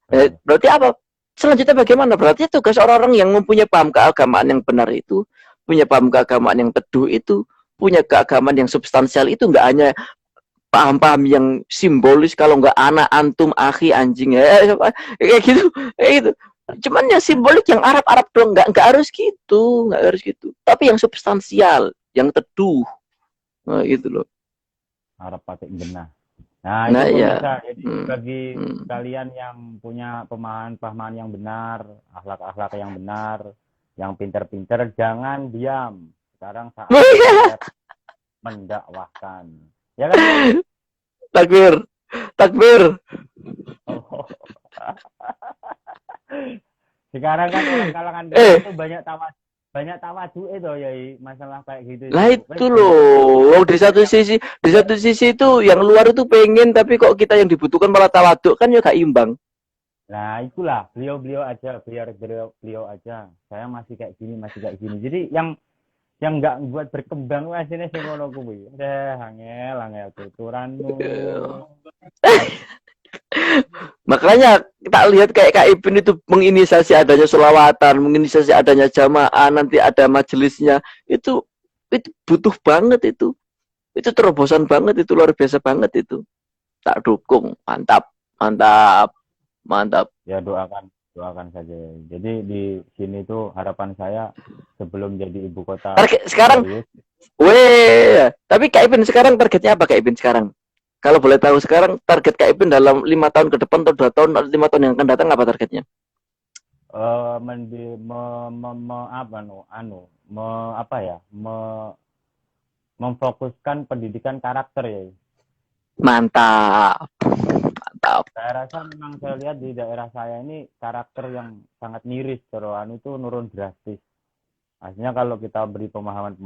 berarti apa? Selanjutnya bagaimana? Berarti tugas orang-orang yang mempunyai paham keagamaan yang benar itu, punya paham keagamaan yang teduh itu, punya keagamaan yang substansial itu nggak hanya paham-paham yang simbolis kalau nggak anak antum akhi anjing kayak gitu cuman yang simbolik yang Arab dong nggak harus gitu tapi yang substansial yang teduh gitu loh Arab pakai genah. Nah itu ya. Bisa. Jadi bagi kalian yang punya pemahaman yang benar, akhlak-akhlak yang benar, yang pinter-pinter, jangan diam. Sekarang saatnya mendakwahkan. Ya kan? Takbir. Oh. Sekarang kan orang kalangan itu banyak tawas. banyak tawadhu itu ya masalah kayak gitu Lah itu. itu loh, di satu sisi itu yang luar itu pengen, tapi kok kita yang dibutuhkan malah tawaduk kan ya gak imbang. Nah, itulah beliau aja, beliau aja. Saya masih kayak gini, masih kayak gini. Jadi yang nggak buat berkembang asine sing ngono kuwi. Angel tuturanmu. Makanya kita lihat kayak Kak Ibin itu menginisiasi adanya sholawatan, menginisiasi adanya jamaah, nanti ada majelisnya. Itu butuh banget itu. Itu terobosan banget, itu luar biasa banget itu. Tak dukung, mantap, mantap, mantap. Ya doakan saja. Jadi di sini tuh harapan saya sebelum jadi ibu kota Sekarang, serius, tapi Kak Ibin sekarang targetnya apa Kak Ibin sekarang? Kalau boleh tahu sekarang target Kak Ibin dalam 5 tahun ke depan atau 2 tahun atau 5 tahun yang akan datang apa targetnya? Memfokuskan pendidikan karakter ya. Mantap. Mantap. Saya rasa memang saya lihat di daerah saya ini karakter yang sangat miris, teroan itu nurun drastis. Artinya kalau kita beri pemahaman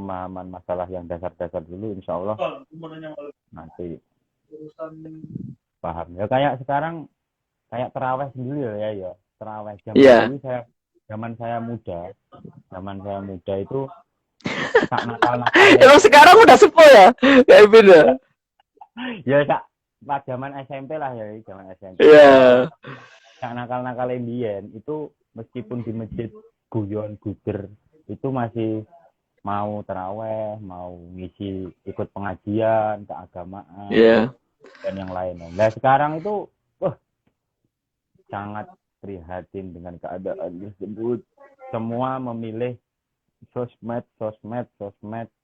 masalah yang dasar-dasar dulu, insya Allah nanti paham. Ya kayak sekarang kayak terawih dulu ya. Terawih zaman saya muda itu tak nakal-nakal. Emang sekarang udah sepuh ya, Kak Ibin ya? Ya kak, pas zaman SMP lah ya, zaman SMP. Iya. Tak nakal-nakal Indian itu meskipun di masjid guyon guger itu masih mau terawih, mau ngisi ikut pengajian, keagamaan, dan yang lainnya. Nah sekarang itu, sangat prihatin dengan keadaan tersebut. Semua memilih sosmed,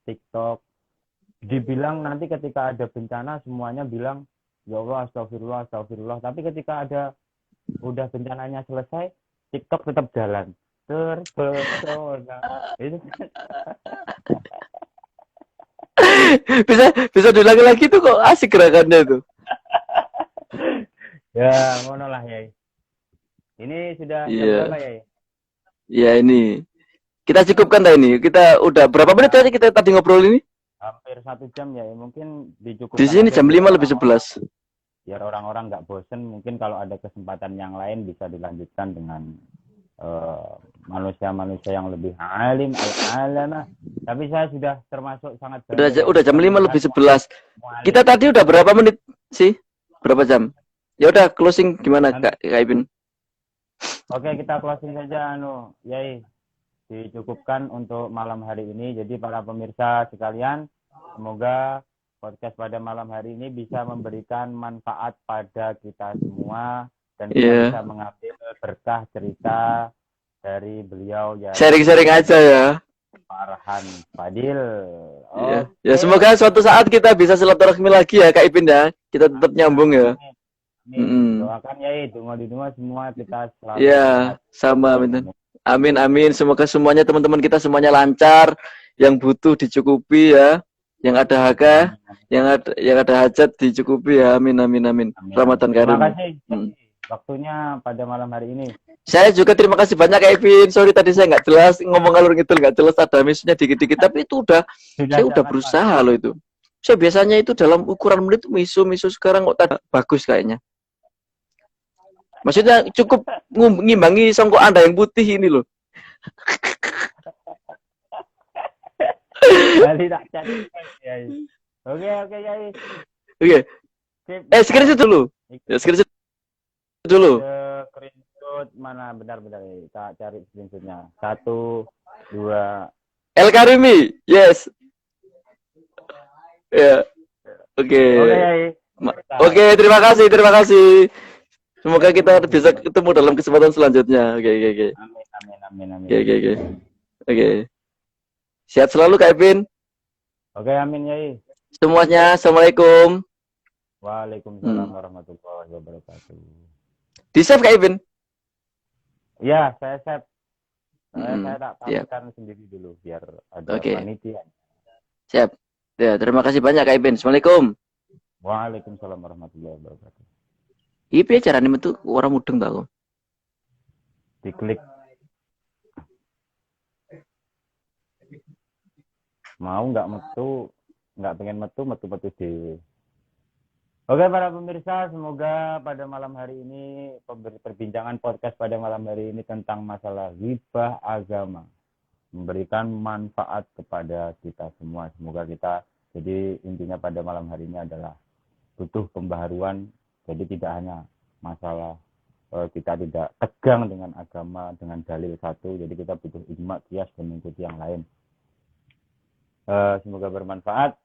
TikTok. Dibilang nanti ketika ada bencana semuanya bilang, ya Allah astagfirullah. Tapi ketika udah bencananya selesai, TikTok tetap jalan. Terpesona. Itu bisa diulangi lagi tuh kok asik gerakannya tuh. Ya, ngono lah ya. Ini sudah berapa ya? Iya ini. Kita cukupkan dah ini. Kita udah berapa menit tadi kita ngobrol ini? Hampir 1 jam ya. Mungkin dicukupkan. Di sini jam 5:11. Biar orang-orang nggak bosen. Mungkin kalau ada kesempatan yang lain bisa dilanjutkan dengan manusia-manusia yang lebih alim al-alama. Tapi saya sudah termasuk sangat udah jam 5:11. Kita tadi udah berapa menit sih? Berapa jam? Ya udah closing gimana Kak Ibin? Oke, kita closing saja Yai. Dicukupkan untuk malam hari ini. Jadi para pemirsa sekalian, semoga podcast pada malam hari ini bisa memberikan manfaat pada kita semua dan kita bisa mengambil berkah cerita dari beliau ya. Sharing-sharing aja ya. Farhan Fadil. Ya semoga suatu saat kita bisa silaturahmi lagi ya Kak Ibin ya. Kita tetap nyambung ya. Doakan ya dungo semua kita selalu. Ya, sama amin. Semoga semuanya teman-teman kita semuanya lancar, yang butuh dicukupi ya, yang ada haka, yang ada hajat dicukupi ya. Amin. Ramadan karim. Terima kasih. Waktunya pada malam hari ini. Saya juga terima kasih banyak Kak Ibin. Sorry tadi saya nggak jelas ngomong ngalur ngidul, nggak jelas, ada misnya dikit-dikit, tapi itu saya udah berusaha loh itu. Saya biasanya itu dalam ukuran menit misu sekarang kok tak bagus kayaknya. Maksudnya cukup ngimbangi songkok Anda yang putih ini loh. Bali tak cari. Oke, Yai. Oke. Screenshot dulu. Ya, screenshot dulu. Screenshot mana benar-benar kita cari screenshotnya. 1, 2. El Karimi. Yes. Ya. Oke. Oke, terima kasih. Semoga kita bisa ketemu dalam kesempatan selanjutnya. Oke. Amin. Oke. Sehat selalu Kak Ibin. Oke, amin Yai. Semuanya, assalamualaikum. Waalaikumsalam warahmatullahi wabarakatuh. Di save Kak Ibin? Iya, saya save. Saya tak tampilkan sendiri dulu biar ada panitia. Siap. Ya, terima kasih banyak Kak Ibin. Assalamualaikum. Waalaikumsalam warahmatullahi wabarakatuh. Iya piye carane metu orang mudeng ta kok. Diklik mau nggak metu, nggak pengen metu dhewe. Oke para pemirsa, semoga pada malam hari ini perbincangan podcast pada malam hari ini tentang masalah ghibah agama memberikan manfaat kepada kita semua. Semoga kita, jadi intinya pada malam hari ini adalah butuh pembaharuan. Jadi tidak hanya masalah kita tidak tegang dengan agama dengan dalil satu, jadi kita butuh ijma, qiyas dan mengikuti yang lain. Semoga bermanfaat.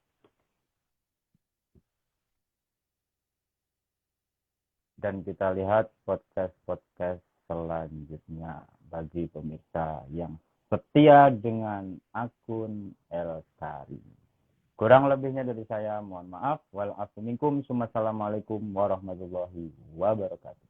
Dan kita lihat podcast-podcast selanjutnya bagi pemirsa yang setia dengan akun El Karim. Kurang lebihnya dari saya, mohon maaf. Wal afu minkum. Assalamualaikum warahmatullahi wabarakatuh.